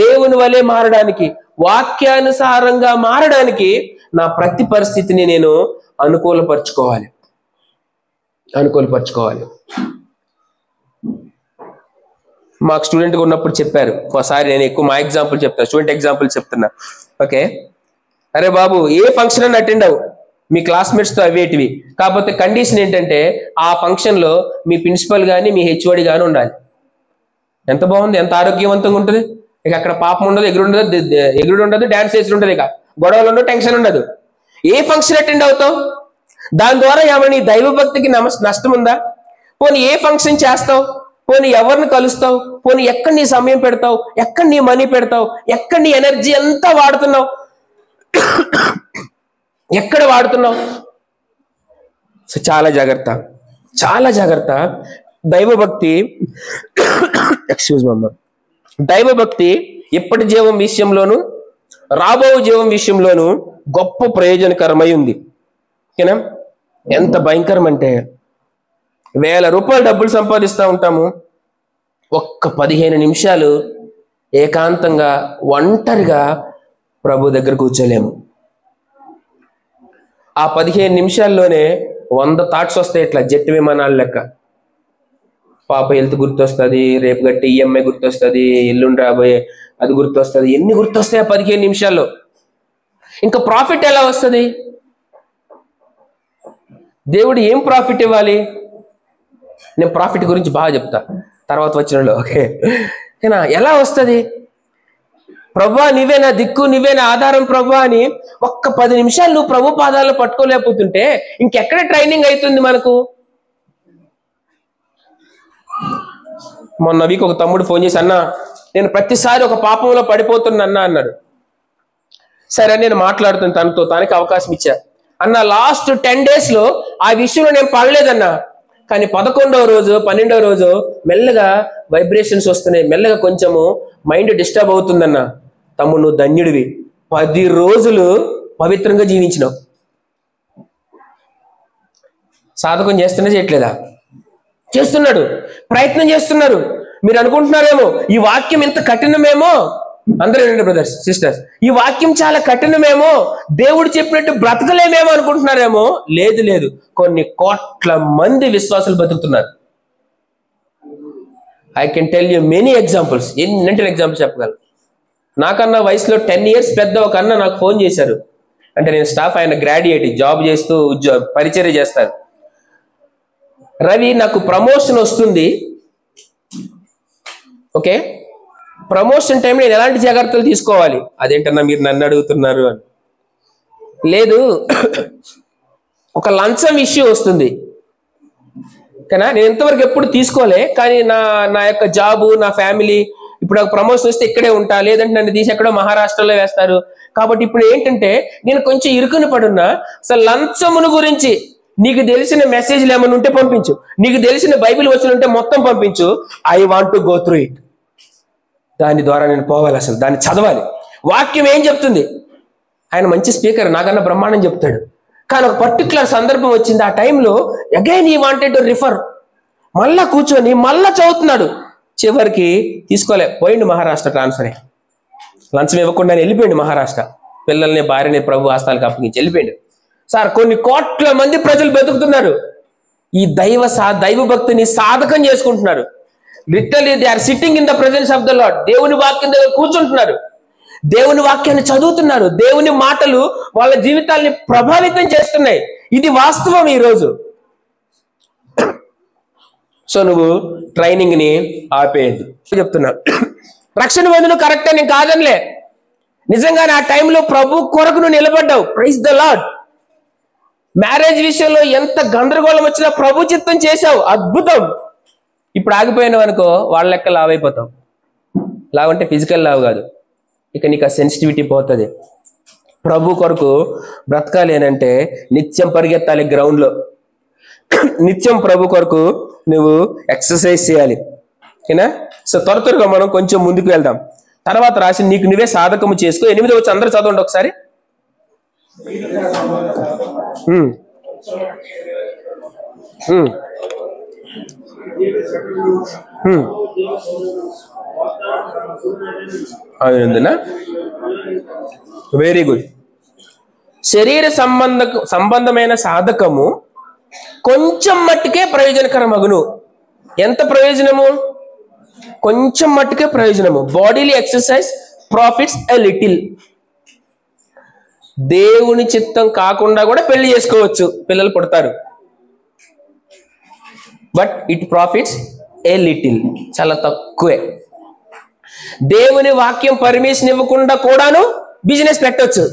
దేవుని వలె మారడానికి, వాక్యానుసారంగా మారడానికి నా ప్రతి పరిస్థితిని నేను అనుకూలపరుచుకోవాలి. అనుకూలపరచుకోవాలి. మాకు స్టూడెంట్గా ఉన్నప్పుడు చెప్పారు ఒకసారి, నేను ఎక్కువ మా ఎగ్జాంపుల్ చెప్తాను, స్టూడెంట్ ఎగ్జాంపుల్ చెప్తున్నా. ఓకే, అరే బాబు ఏ ఫంక్షన్ అని అటెండ్ అవ్వు, మీ క్లాస్మేట్స్తో అవేటివి, కాకపోతే కండిషన్ ఏంటంటే ఆ ఫంక్షన్లో మీ ప్రిన్సిపల్ కానీ మీ హెచ్ఓడి కానీ ఉండాలి. ఎంత బాగుంది, ఎంత ఆరోగ్యవంతంగా ఉంటుంది. ఇక అక్కడ పాపం ఉండదు, ఎగురుడు ఉండదు, డాన్స్ చేసి ఉండదు, ఇక గొడవలు ఉండదు, టెన్షన్ ఉండదు. ఏ ఫంక్షన్ అటెండ్ అవుతావు? దాని ద్వారా ఏమైనా నీ దైవభక్తికి నష్టం ఉందా? పోనీ ఏ ఫంక్షన్ చేస్తావు? పోనీ ఎవరిని కలుస్తావు? పోనీ ఎక్కడ నీ సమయం పెడతావు? ఎక్కడ నీ మనీ పెడతావు? ఎక్కడ నీ ఎనర్జీ అంతా వాడుతున్నావు? ఎక్కడ వాడుతున్నావు? సో చాలా జాగ్రత్త, చాలా జాగ్రత్త. దైవభక్తి దైవభక్తి ఇప్పటి జీవం విషయంలోను రాబో జీవం విషయంలోను గొప్ప ప్రయోజనకరమై ఉంది. ఓకేనా? ఎంత భయంకరం అంటే, 1000 రూపాయలు డబ్బులు సంపాదిస్తూ ఉంటాము, ఒక్క 15 నిమిషాలు ఏకాంతంగా ఒంటరిగా ప్రభు దగ్గర కూర్చోలేము. ఆ 15 నిమిషాల్లోనే 100 థాట్స్ వస్తాయి, ఇట్లా జెట్ విమానాల లెక్క. పాప హెల్త్ గుర్తొస్తుంది, రేపు గట్టి ఈఎంఐ గుర్తొస్తుంది, ఎల్లుండి రాబోయే అది గుర్తొస్తుంది, ఎన్ని గుర్తొస్తాయి ఆ 15 నిమిషాల్లో. ఇంకా ప్రాఫిట్ ఎలా వస్తుంది? దేవుడు ఏం ప్రాఫిట్ ఇవ్వాలి? నేను ప్రాఫిట్ గురించి బాగా చెప్తా తర్వాత వచ్చిన. ఓకే, ఎలా వస్తుంది? ప్రభువా నీవే నా దిక్కు, నీవే నా ఆధారం ప్రభువా అని ఒక్క 10 నిమిషాలు నువ్వు ప్రభు పాదాలను పట్టుకోలేకపోతుంటే ఇంకెక్కడ ట్రైనింగ్ అవుతుంది మనకు? మొన్న వీక్ ఒక తమ్ముడు ఫోన్ చేసి, అన్నా నేను ప్రతిసారి ఒక పాపంలో పడిపోతున్నా అన్నాడు. సరే నేను మాట్లాడుతున్న తనతో, తనకి అవకాశం ఇచ్చా. అన్న లాస్ట్ 10 days లో ఆ విషయంలో నేను పడలేదన్నా, కానీ 11వ రోజు 12వ రోజు మెల్లగా వైబ్రేషన్స్ వస్తున్నాయి, మెల్లగా కొంచెము మైండ్ డిస్టర్బ్ అవుతుందన్న. తమ్ముడు నువ్వు ధన్యుడివి, 10 రోజులు పవిత్రంగా జీవించినావు. సాధకం చేస్తున్నా చేయట్లేదా? చేస్తున్నాడు, ప్రయత్నం చేస్తున్నారు. మీరు అనుకుంటున్నారేమో ఈ వాక్యం ఎంత కఠినమేమో, అందరూ బ్రదర్స్ సిస్టర్స్, ఈ వాక్యం చాలా కఠినమేమో, దేవుడు చెప్పినట్టు బ్రతకలేమేమో అనుకుంటున్నారేమో. లేదు లేదు, కొన్ని కోట్ల మంది విశ్వాసులు బతుకుతున్నారు. I can tell you many examples, ఎన్నంటే ఎగ్జాంపుల్స్ చెప్పగలను. నాకన్నా వయసులో 10 years పెద్ద ఒక అన్న నాకు ఫోన్ చేశారు. అంటే నేను స్టాఫ్, ఆయన గ్రాడ్యుయేట్, జాబ్ చేస్తూ పరిచర్య చేస్తారు. రవి నాకు ప్రమోషన్ వస్తుంది, ఓకే, ప్రమోషన్ టైం నేను ఎలాంటి జాగ్రత్తలు తీసుకోవాలి? అదేంటన్నా మీరు నన్ను అడుగుతున్నారు అని. లేదు, ఒక లంచం ఇష్యూ వస్తుంది కదా, నేను ఎంతవరకు ఎప్పుడు తీసుకోలే, కానీ నా యొక్క జాబు, నా ఫ్యామిలీ, ఇప్పుడు ఒక ప్రమోషన్ వస్తే ఇక్కడే ఉంటా, లేదంటే నన్ను తీసి ఎక్కడో మహారాష్ట్రలో వేస్తారు. కాబట్టి ఇప్పుడు ఏంటంటే నేను కొంచెం ఇరుకుని పడున్నా. అసలు లంచమును గురించి నీకు తెలిసిన మెసేజ్లు ఏమైనా ఉంటే పంపించు, నీకు తెలిసిన బైబిల్ వచనం ఉంటే మొత్తం పంపించు. I want to go through it. దాని ద్వారా నేను పోవాలి, అసలు దాన్ని చదవాలి. వాక్యం ఏం చెప్తుంది? ఆయన మంచి స్పీకర్, నాకన్నా బ్రహ్మాండం చెప్తాడు. కానీ ఒక పర్టికులర్ సందర్భం వచ్చింది, ఆ టైంలో అగైన్ ఈ వాంటెడ్ టు రిఫర్, మళ్ళా కూర్చొని మళ్ళా చదువుతున్నాడు. చివరికి తీసుకోలే, పోయిండు మహారాష్ట్ర ట్రాన్స్ఫర్ అయ్యి, లంచం ఇవ్వకుండా వెళ్ళిపోయిండు మహారాష్ట్ర. పిల్లల్ని భార్యని ప్రభు ఆస్థాలకు అప్పగించి వెళ్ళిపోయిండు. సార్, కొన్ని కోట్ల మంది ప్రజలు బతుకుతున్నారు, ఈ దైవ భక్తిని సాధకం చేసుకుంటున్నారు. Literally they are sitting in the presence of the lord. దేవుని వాక్యం దగ్గర కూర్చుంటున్నారు, దేవుని వాక్యాన్ని చదువుతున్నారు, దేవుని మాటలు వాళ్ళ జీవితాల్ని ప్రభావితం చేస్తున్నాయి. ఇది వాస్తవం ఈరోజు. సో నువ్వు ట్రైనింగ్ ని ఆపేయద్దు చెప్తున్నా. రక్షణ పొందును కరెక్ట్ అని కాదనిలే, నిజంగానే ఆ టైంలో ప్రభు కొరకు నువ్వు నిలబడ్డావు. Praise the Lord. మ్యారేజ్ విషయంలో ఎంత గందరగోళం వచ్చినా ప్రభు చిత్తం చేశావు, అద్భుతం. ఇప్పుడు ఆగిపోయినావు అనుకో, వాళ్ళ లెక్క లావ్ అయిపోతావు. లావ్ అంటే ఫిజికల్ లావ్ కాదు, ఇక నీకు ఆ సెన్సిటివిటీ పోతుంది. ప్రభు కొరకు బ్రతకాలి అని అంటే నిత్యం పరిగెత్తాలి గ్రౌండ్లో, నిత్యం ప్రభు కొరకు నువ్వు ఎక్సర్సైజ్ చేయాలి. ఓకేనా? సో త్వరగా మనం కొంచెం ముందుకు వెళ్దాం. తర్వాత రాసి నీకు నువ్వే సాధకము చేసుకో. 8వ వచ్చి అందరూ చదవండి ఒకసారి. అవునందినా, వెరీ గుడ్. శరీర సంబంధమైన సాధకము కొంచెం మట్టుకే ప్రయోజనకరమగును. ఎంత ప్రయోజనము? కొంచెం మట్టుకే ప్రయోజనము. Bodily exercise profits a little. దేవుని చిత్తం కాకుండా కూడా పెళ్లి చేసుకోవచ్చు, పిల్లలు పుడతారు. But it profits a little, చాలా తక్కువే. దేవుని వాక్యం పర్మిషన్ ఇవ్వకుండా కూడాను బిజినెస్ పెట్టొచ్చు.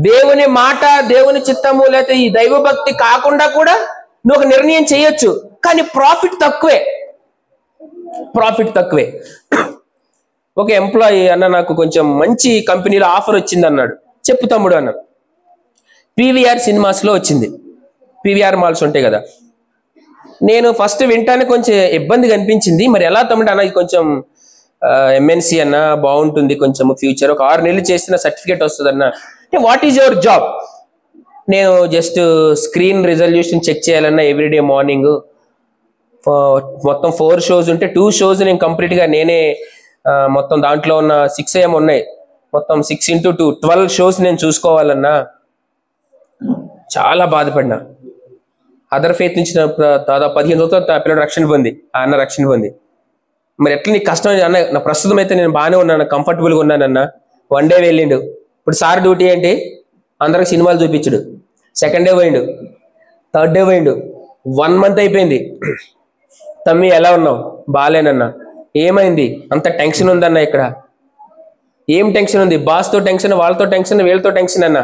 దేవుని మాట, దేవుని చిత్తము లేకపోతే ఈ దైవభక్తి కాకుండా కూడా నువ్వు ఒక నిర్ణయం చేయొచ్చు, కానీ ప్రాఫిట్ తక్కువే. ఒక ఎంప్లాయీ అన్న, నాకు కొంచెం మంచి కంపెనీలో ఆఫర్ వచ్చింది అన్నాడు. చెప్పు తమ్ముడు అన్న. పీవీఆర్ సినిమాస్లో వచ్చింది. పీవీఆర్ మాల్స్ ఉంటాయి కదా. నేను ఫస్ట్ వింటానికి కొంచెం ఇబ్బందిగా అనిపించింది. మరి ఎలా తమ్ముడు అన్న, ఇది కొంచెం ఎంఎన్సీ అన్న బాగుంటుంది, కొంచెం ఫ్యూచర్, ఒక 6 నెలలు చేసిన సర్టిఫికేట్ వస్తుంది అన్న. What is your job? నేను జస్ట్ స్క్రీన్ రిజల్యూషన్ చెక్ చేయాలన్నా ఎవ్రీడే మార్నింగ్. మొత్తం 4 షోస్ ఉంటే 2 షోస్ నేను కంప్లీట్గా నేనే, మొత్తం దాంట్లో ఉన్న 6 AM ఉన్నాయి, మొత్తం 6 into 2 12 షోస్ నేను చూసుకోవాలన్నా. చాలా బాధపడినా. అదర్ ఫెయిత్ నుంచి దాదాపు 15 సంవత్సరాలు పిల్లడు రక్షణ పొంది, ఆ అన్న రక్షణ పొంది. మరి ఎట్లా నీకు కష్టం అన్న? నా ప్రస్తుతం అయితే నేను బాగానే ఉన్నాను, కంఫర్టబుల్గా ఉన్నానన్న. 1 డే వెళ్ళిండు. ఇప్పుడు సార్ డ్యూటీ ఏంటి? అందరికి సినిమాలు చూపించుడు. 2nd డే పోయిండు, 3rd డే పోయిండు. 1 month అయిపోయింది. తమ్మి ఎలా ఉన్నావు? బాగాలేనన్నా. ఏమైంది? అంత టెన్షన్ ఉందన్న. ఇక్కడ ఏం టెన్షన్ ఉంది? బాస్తో టెన్షన్, వాళ్ళతో టెన్షన్, వీళ్ళతో టెన్షన్ అన్న.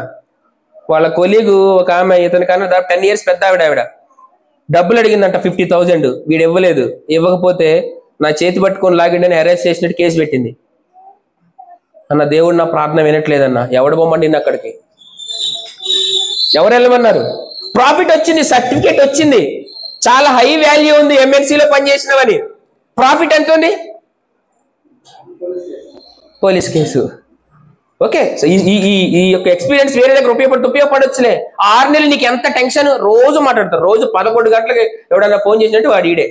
వాళ్ళ కొలీగు ఒక ఆమె, ఇతనికన్నా 10 years పెద్ద ఆవిడ డబ్బులు అడిగిందంట 50,000. వీడు ఇవ్వలేదు. ఇవ్వకపోతే నా చేతి పట్టుకొని లాగిండని అరెస్ట్ చేసినట్టు కేసు పెట్టింది అన్న. దేవుడు నా ప్రార్థన వినట్లేదన్న. ఎవడు బొమ్మండి అక్కడికి? ఎవరు వెళ్ళమన్నారు? ప్రాఫిట్ వచ్చింది, సర్టిఫికేట్ వచ్చింది, చాలా హై వాల్యూ ఉంది, ఎంఎన్సీలో పనిచేసినవని. ప్రాఫిట్ ఎంత ఉంది? Police case. ఓకే, సో ఈ యొక్క ఎక్స్పీరియన్స్ వేరే దగ్గర ఉపయోగపడొచ్చులే. 6 నెలలు నీకు ఎంత టెన్షన్. రోజు మాట్లాడతారు. రోజు 11 గంటలకి ఎవడన్నా ఫోన్ చేసినట్టు వాడు ఈడే.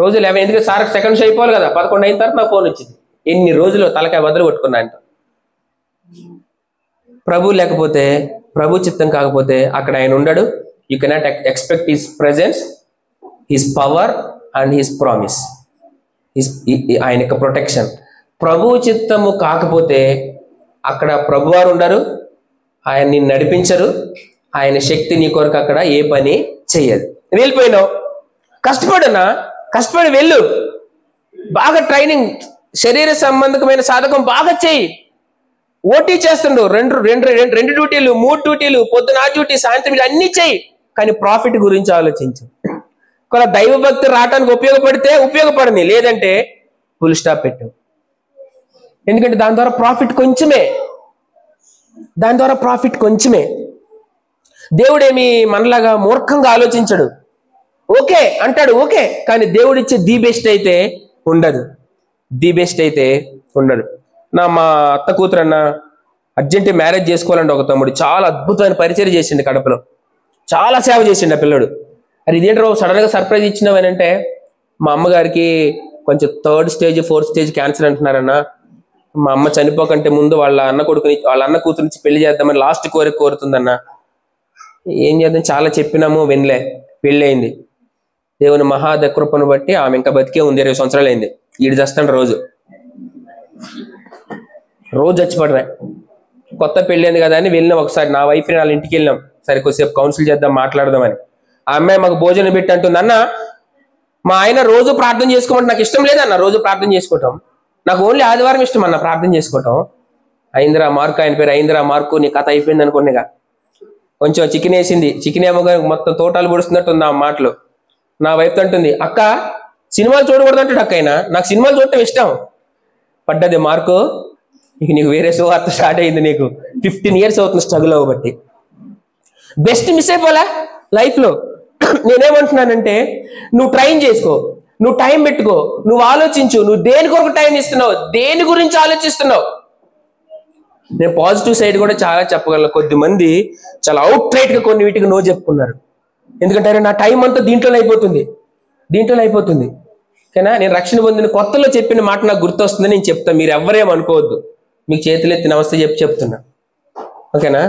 రోజు 11, ఎందుకంటే సార్ 2nd షో అయిపోవాలి కదా. 11 అయిన తర్వాత నాకు ఫోన్ వచ్చింది. ఎన్ని రోజులు తలకాయ వదిలి కొట్టుకున్నా అంట. ప్రభు లేకపోతే, ప్రభు చిత్తం కాకపోతే అక్కడ ఆయన ఉండడు. You cannot expect his presence, his power and his promise, ఆయన యొక్క ప్రొటెక్షన్. ప్రభు చిత్తము కాకపోతే అక్కడ ప్రభువారు ఉండరు, ఆయన్ని నడిపించరు, ఆయన శక్తి నీ కొరకు అక్కడ ఏ పని చెయ్యదు. వెళ్ళిపోయినావు, కష్టపడనా, కష్టపడి వెళ్ళు, బాగా ట్రైనింగ్, శరీర సంబంధకమైన సాధకం బాగా చెయ్యి. ఓటీ చేస్తుండు, 2 డ్యూటీలు, 3 డ్యూటీలు, పొద్దున ఆ డ్యూటీ, సాయంత్రం అన్ని చెయ్యి, కానీ ప్రాఫిట్ గురించి ఆలోచించు. ఒకవేళ దైవభక్తి రావడానికి ఉపయోగపడితే ఉపయోగపడింది, లేదంటే ఫుల్ స్టాప్ పెట్టు. ఎందుకంటే దాని ద్వారా ప్రాఫిట్ కొంచెమే. దేవుడేమి మనలాగా మూర్ఖంగా ఆలోచించడు. ఓకే అంటాడు, ఓకే, కానీ దేవుడిచ్చే ది బెస్ట్ అయితే ఉండదు. మా అత్త కూతురు అన్న అర్జెంట్ మ్యారేజ్ చేసుకోవాలంటే ఒక తమ్ముడు చాలా అద్భుతమైన పరిచయం చేసిండు కడపలో, చాలా సేవ చేసిండు ఆ పిల్లడు. అది ఇదేంటో సడన్ గా సర్ప్రైజ్ ఇచ్చినావని అంటే, మా అమ్మగారికి కొంచెం 3rd stage 4th stage cancer అంటున్నారన్న. మా అమ్మ చనిపోకంటే ముందు వాళ్ళ అన్న కూతురు నుంచి పెళ్లి చేద్దామని లాస్ట్ కోరుతుందన్న. ఏం చేద్దాం, చాలా చెప్పినాము, వినలే. పెళ్లి అయింది. దేవుని మహాదకృపను బట్టి ఆమె ఇంకా బతికే ఉంది. 20 సంవత్సరాలు అయింది. ఈడు చేస్తాడు రోజు చచ్చిపడరా. కొత్త పెళ్లి అయింది కదా అని వెళ్ళినాం. ఒకసారి నా వైఫ్ వాళ్ళ ఇంటికి వెళ్ళినాం. సరే కొద్దిసేపు కౌన్సిల్ చేద్దాం, మాట్లాడదామని. ఆ అమ్మాయి మాకు భోజనం పెట్టి అంటుంది, అన్న మా ఆయన రోజు ప్రార్థన చేసుకోమంటే నాకు ఇష్టం లేదన్న. రోజు ప్రార్థన చేసుకోవటం నాకు ఓన్లీ ఆదివారం ఇష్టం అన్న ప్రార్థన చేసుకోవటం. అయిందిరా మార్కు, ఆయన పేరు అయిందిరా మార్కు, నీ కథ అయిపోయింది అనుకోండిగా. కొంచెం చికెన్ వేసింది, చికెన్ ఏమో మొత్తం తోటాలు పొడుస్తున్నట్టు ఉంది ఆ మాటలు. నా వైఫ్ అంటుంది, అక్క సినిమాలు చూడకూడదు అంటాడు అక్క. అయినా నాకు సినిమాలు చూడటం ఇష్టం. పడ్డది మార్కు, నీకు వేరే సువార్త స్టార్ట్ అయింది. నీకు 15 years అవుతుంది స్ట్రగుల్ అవ్వబట్టి. బెస్ట్ మిస్ అయిపోలే లైఫ్లో. నేనేమంటున్నానంటే, నువ్వు ట్రైన్ చేసుకో, నువ్వు టైం పెట్టుకో, నువ్వు ఆలోచించు. నువ్వు దేని కొరకు టైం ఇస్తున్నావు, దేని గురించి ఆలోచిస్తున్నావు. నేను పాజిటివ్ సైడ్ కూడా చాలా చెప్పగలను. కొద్దిమంది చాలా అవుట్ రైట్ గా కొన్ని వీటికి నో చెప్పుకున్నారు. ఎందుకంటే నా టైం అంతా దీంట్లోనే అయిపోతుంది. ఓకేనా? నేను రక్షణ పొందిన కొత్తలో చెప్పిన మాట నాకు గుర్తొస్తుంది, నేను చెప్తాను. మీరు ఎవరేం అనుకోవద్దు. మీకు చేతులెత్తి నమస్తే చెప్తున్నా. ఓకేనా?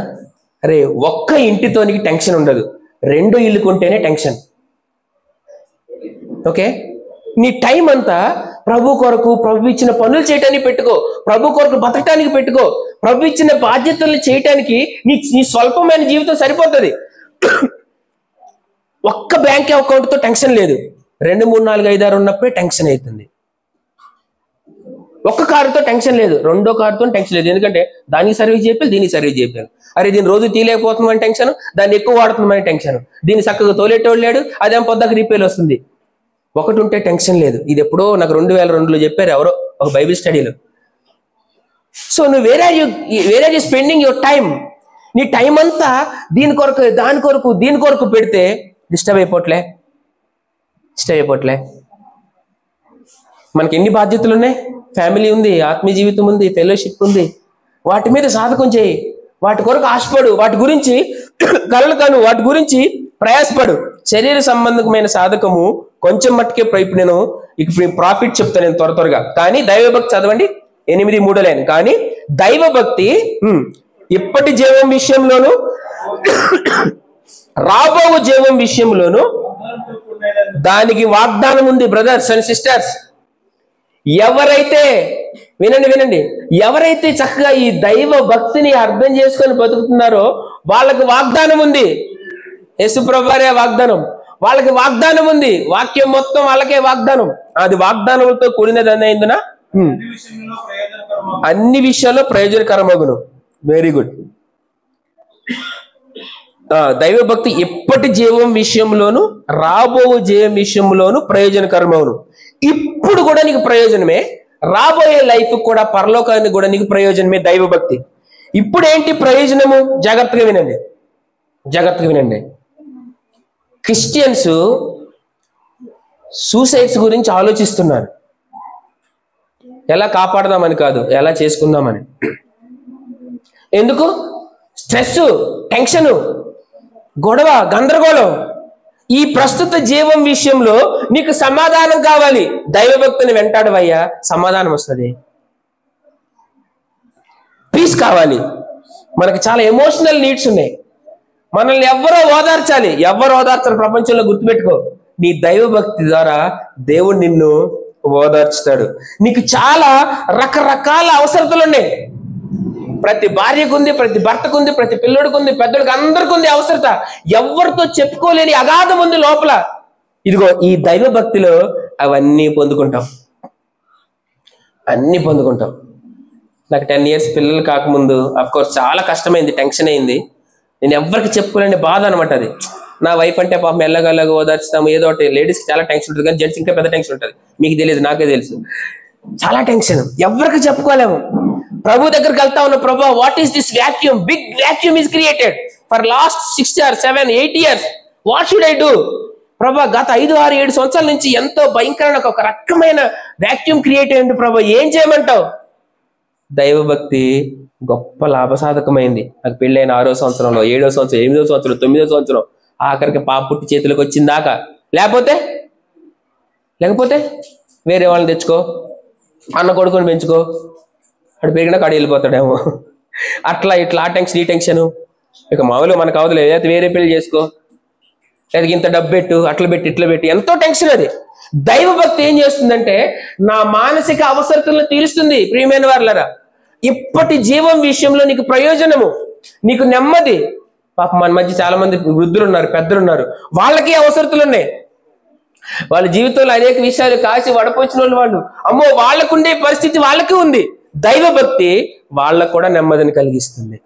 అరే ఒక్క ఇంటితో నీకు టెన్షన్ ఉండదు, 2 ఇల్లు కొంటేనే టెన్షన్. ఓకే, నీ టైం అంతా ప్రభు కొరకు, ప్రభు ఇచ్చిన పనులు చేయటానికి పెట్టుకో, ప్రభు కొరకు బతకటానికి పెట్టుకో, ప్రభు ఇచ్చిన బాధ్యతలు చేయటానికి నీ స్వల్పమైన జీవితం సరిపోతుంది. ఒక్క బ్యాంక్ అకౌంట్తో టెన్షన్ లేదు, 2, 3, 4, 5, 6 ఉన్నప్పుడే టెన్షన్ అవుతుంది. ఒక్క కారుతో టెన్షన్ లేదు, 2వ కారుతో టెన్షన్ లేదు. ఎందుకంటే దానికి సర్వీస్ చెప్పాలి, దీనికి సర్వీస్ చెప్పాను. అరే దీన్ని రోజు తీయలేకపోతున్నామని టెన్షన్, దాన్ని ఎక్కువ వాడుతున్నామని టెన్షన్, దీన్ని చక్కగా తోలేటోడు లేడు, అదేం పొద్దుకు రిపేర్ వస్తుంది. ఒకటి ఉంటే టెన్షన్ లేదు. ఇది ఎప్పుడో నాకు 2002లో చెప్పారు ఎవరో ఒక బైబిల్ స్టడీలో. సో నువ్వు వేరే యూ స్పెండింగ్ యువర్ టైం, నీ టైం అంతా దీని కొరకు, దాని కొరకు, దీని కొరకు పెడితే డిస్టర్బ్ అయిపోవట్లే. మనకి ఎన్ని బాధ్యతలు ఉన్నాయి, ఫ్యామిలీ ఉంది, ఆత్మీయ జీవితం ఉంది, ఫెలోషిప్ ఉంది. వాటి మీద సాధకం చేయి, వాటి కొరకు ఆశపడు, వాటి గురించి కలలు కను, వాటి గురించి ప్రయాసపడు. శరీర సంబంధమైన సాధకము కొంచెం మట్టుకే ఇప్పుడు ప్రాఫిట్ చెప్తాను నేను త్వరగా. కానీ దైవభక్తి చదవండి 8:3 లైన్. కానీ దైవభక్తి ఇప్పటి జీవం విషయంలోను రాబో జీవం విషయంలోను దానికి వాగ్దానం ఉంది. బ్రదర్స్ అండ్ సిస్టర్స్, ఎవరైతే వినండి, ఎవరైతే చక్కగా ఈ దైవ భక్తిని అర్థం చేసుకొని బతుకుతున్నారో వాళ్ళకి వాగ్దానం ఉంది. యేసుప్రభువారే వాగ్దానం, వాళ్ళకి వాగ్దానం ఉంది. వాక్యం మొత్తం వాళ్ళకే వాగ్దానం. అది వాగ్దానంతో కూడినది అయినందున అన్ని విషయాల్లో ప్రయోజనకరమగును. Very good. దైవభక్తి ఎప్పటి జీవం విషయంలోను రాబో జీవం విషయంలోను ప్రయోజనకరమవును. ఇప్పుడు కూడా నీకు ప్రయోజనమే, రాబోయే లైఫ్ కూడా, పరలోకానికి కూడా నీకు ప్రయోజనమే దైవభక్తి. ఇప్పుడు ఏంటి ప్రయోజనము? జాగ్రత్తగా వినండి. క్రిస్టియన్స్ సూసైడ్స్ గురించి ఆలోచిస్తున్నారు. ఎలా కాపాడదామని కాదు, ఎలా చేసుకుందామని. ఎందుకు? స్ట్రెస్, టెన్షన్, గొడవ, గందరగోళం. ఈ ప్రస్తుత జీవం విషయంలో నీకు సమాధానం కావాలి. దైవభక్తిని వెంటాడవయ్యా, సమాధానం వస్తుంది. పీస్ కావాలి. మనకి చాలా ఎమోషనల్ నీడ్స్ ఉన్నాయి. మనల్ని ఎవరో ఓదార్చాలి. ఎవరు ఓదార్చాలి ప్రపంచంలో? గుర్తుపెట్టుకో, నీ దైవభక్తి ద్వారా దేవుడు నిన్ను ఓదార్చుతాడు. నీకు చాలా రకరకాల అవసరతలు ఉన్నాయి. ప్రతి భార్యకు ఉంది, ప్రతి భర్తకు ఉంది, ప్రతి పిల్లడికి ఉంది, పెద్దడికి, అందరికి ఉంది అవసరత. ఎవరితో చెప్పుకోలేని అగాధం ఉంది లోపల. ఇదిగో ఈ దైవభక్తిలో అవన్నీ పొందుకుంటాం. నాకు 10 years పిల్లలు కాకముందు అఫ్కోర్స్ చాలా కష్టమైంది, టెన్షన్ అయింది. నేను ఎవరికి చెప్పుకోలేని బాధ అనమాట అది. నా వైఫ్ అంటే పాపం ఎల్లగల్లగా ఓదార్చుతాము, ఏదో ఒకటి. లేడీస్కి చాలా టెన్షన్ ఉంటుంది, కానీ జెంట్స్ ఇంకా పెద్ద టెన్షన్ ఉంటుంది. మీకు తెలియదు, నాకే తెలుసు. చాలా టెన్షన్, ఎవరికి చెప్పుకోలేము. ప్రభు దగ్గరికి వెళ్తా ఉన్న, ప్రభు what is this vacuum? Big vacuum is created for last 6 or 7, 8 years. What should I do? ప్రభు గత 5, 6, 7 సంవత్సరాల నుంచి ఎంతో భయంకరమైన ఒక రకమైన వ్యాక్యూమ్ క్రియేట్ అయ్యింది. ప్రభు ఏం చేయమంటావు? దైవభక్తి గొప్ప లాభసాధకమైంది. నాకు పెళ్ళైన 6వ సంవత్సరంలో, 7వ సంవత్సరం, 8వ సంవత్సరం, 9వ సంవత్సరం, ఆఖరికి పాప పుట్టి చేతులకు వచ్చిందాకా. లేకపోతే వేరే వాళ్ళని తెచ్చుకో, అన్న కొడుకుని పెంచుకో, అటు పెరిగినా కాడు వెళ్ళిపోతాడేమో. అట్లా ఇట్లా ఆ టెన్షన్, ఈ టెన్షన్. ఇక మామూలుగా మనకు అవదులే, లేకపోతే వేరే పెళ్లి చేసుకో, లేదా ఇంత డబ్బు పెట్టు, అట్లా పెట్టి ఇట్లా పెట్టి, ఎంతో టెన్షన్ అది. దైవభక్తి ఏం చేస్తుందంటే నా మానసిక అవసరతలను తీరుస్తుంది. ప్రియమైన వారలారా, ఇప్పటి జీవం విషయంలో నీకు ప్రయోజనము, నీకు నెమ్మది. పాప మన మధ్య చాలా మంది వృద్ధులు ఉన్నారు, పెద్దలు ఉన్నారు, వాళ్ళకి అవసరతలు ఉన్నాయి. వాళ్ళ జీవితంలో అనేక విషయాలు కాసి వడపోచిన వాళ్ళు, అమ్మో, వాళ్ళకుండే పరిస్థితి వాళ్ళకి ఉంది. దైవభక్తి వాళ్ళకు కూడా నెమ్మదిని కలిగిస్తుంది.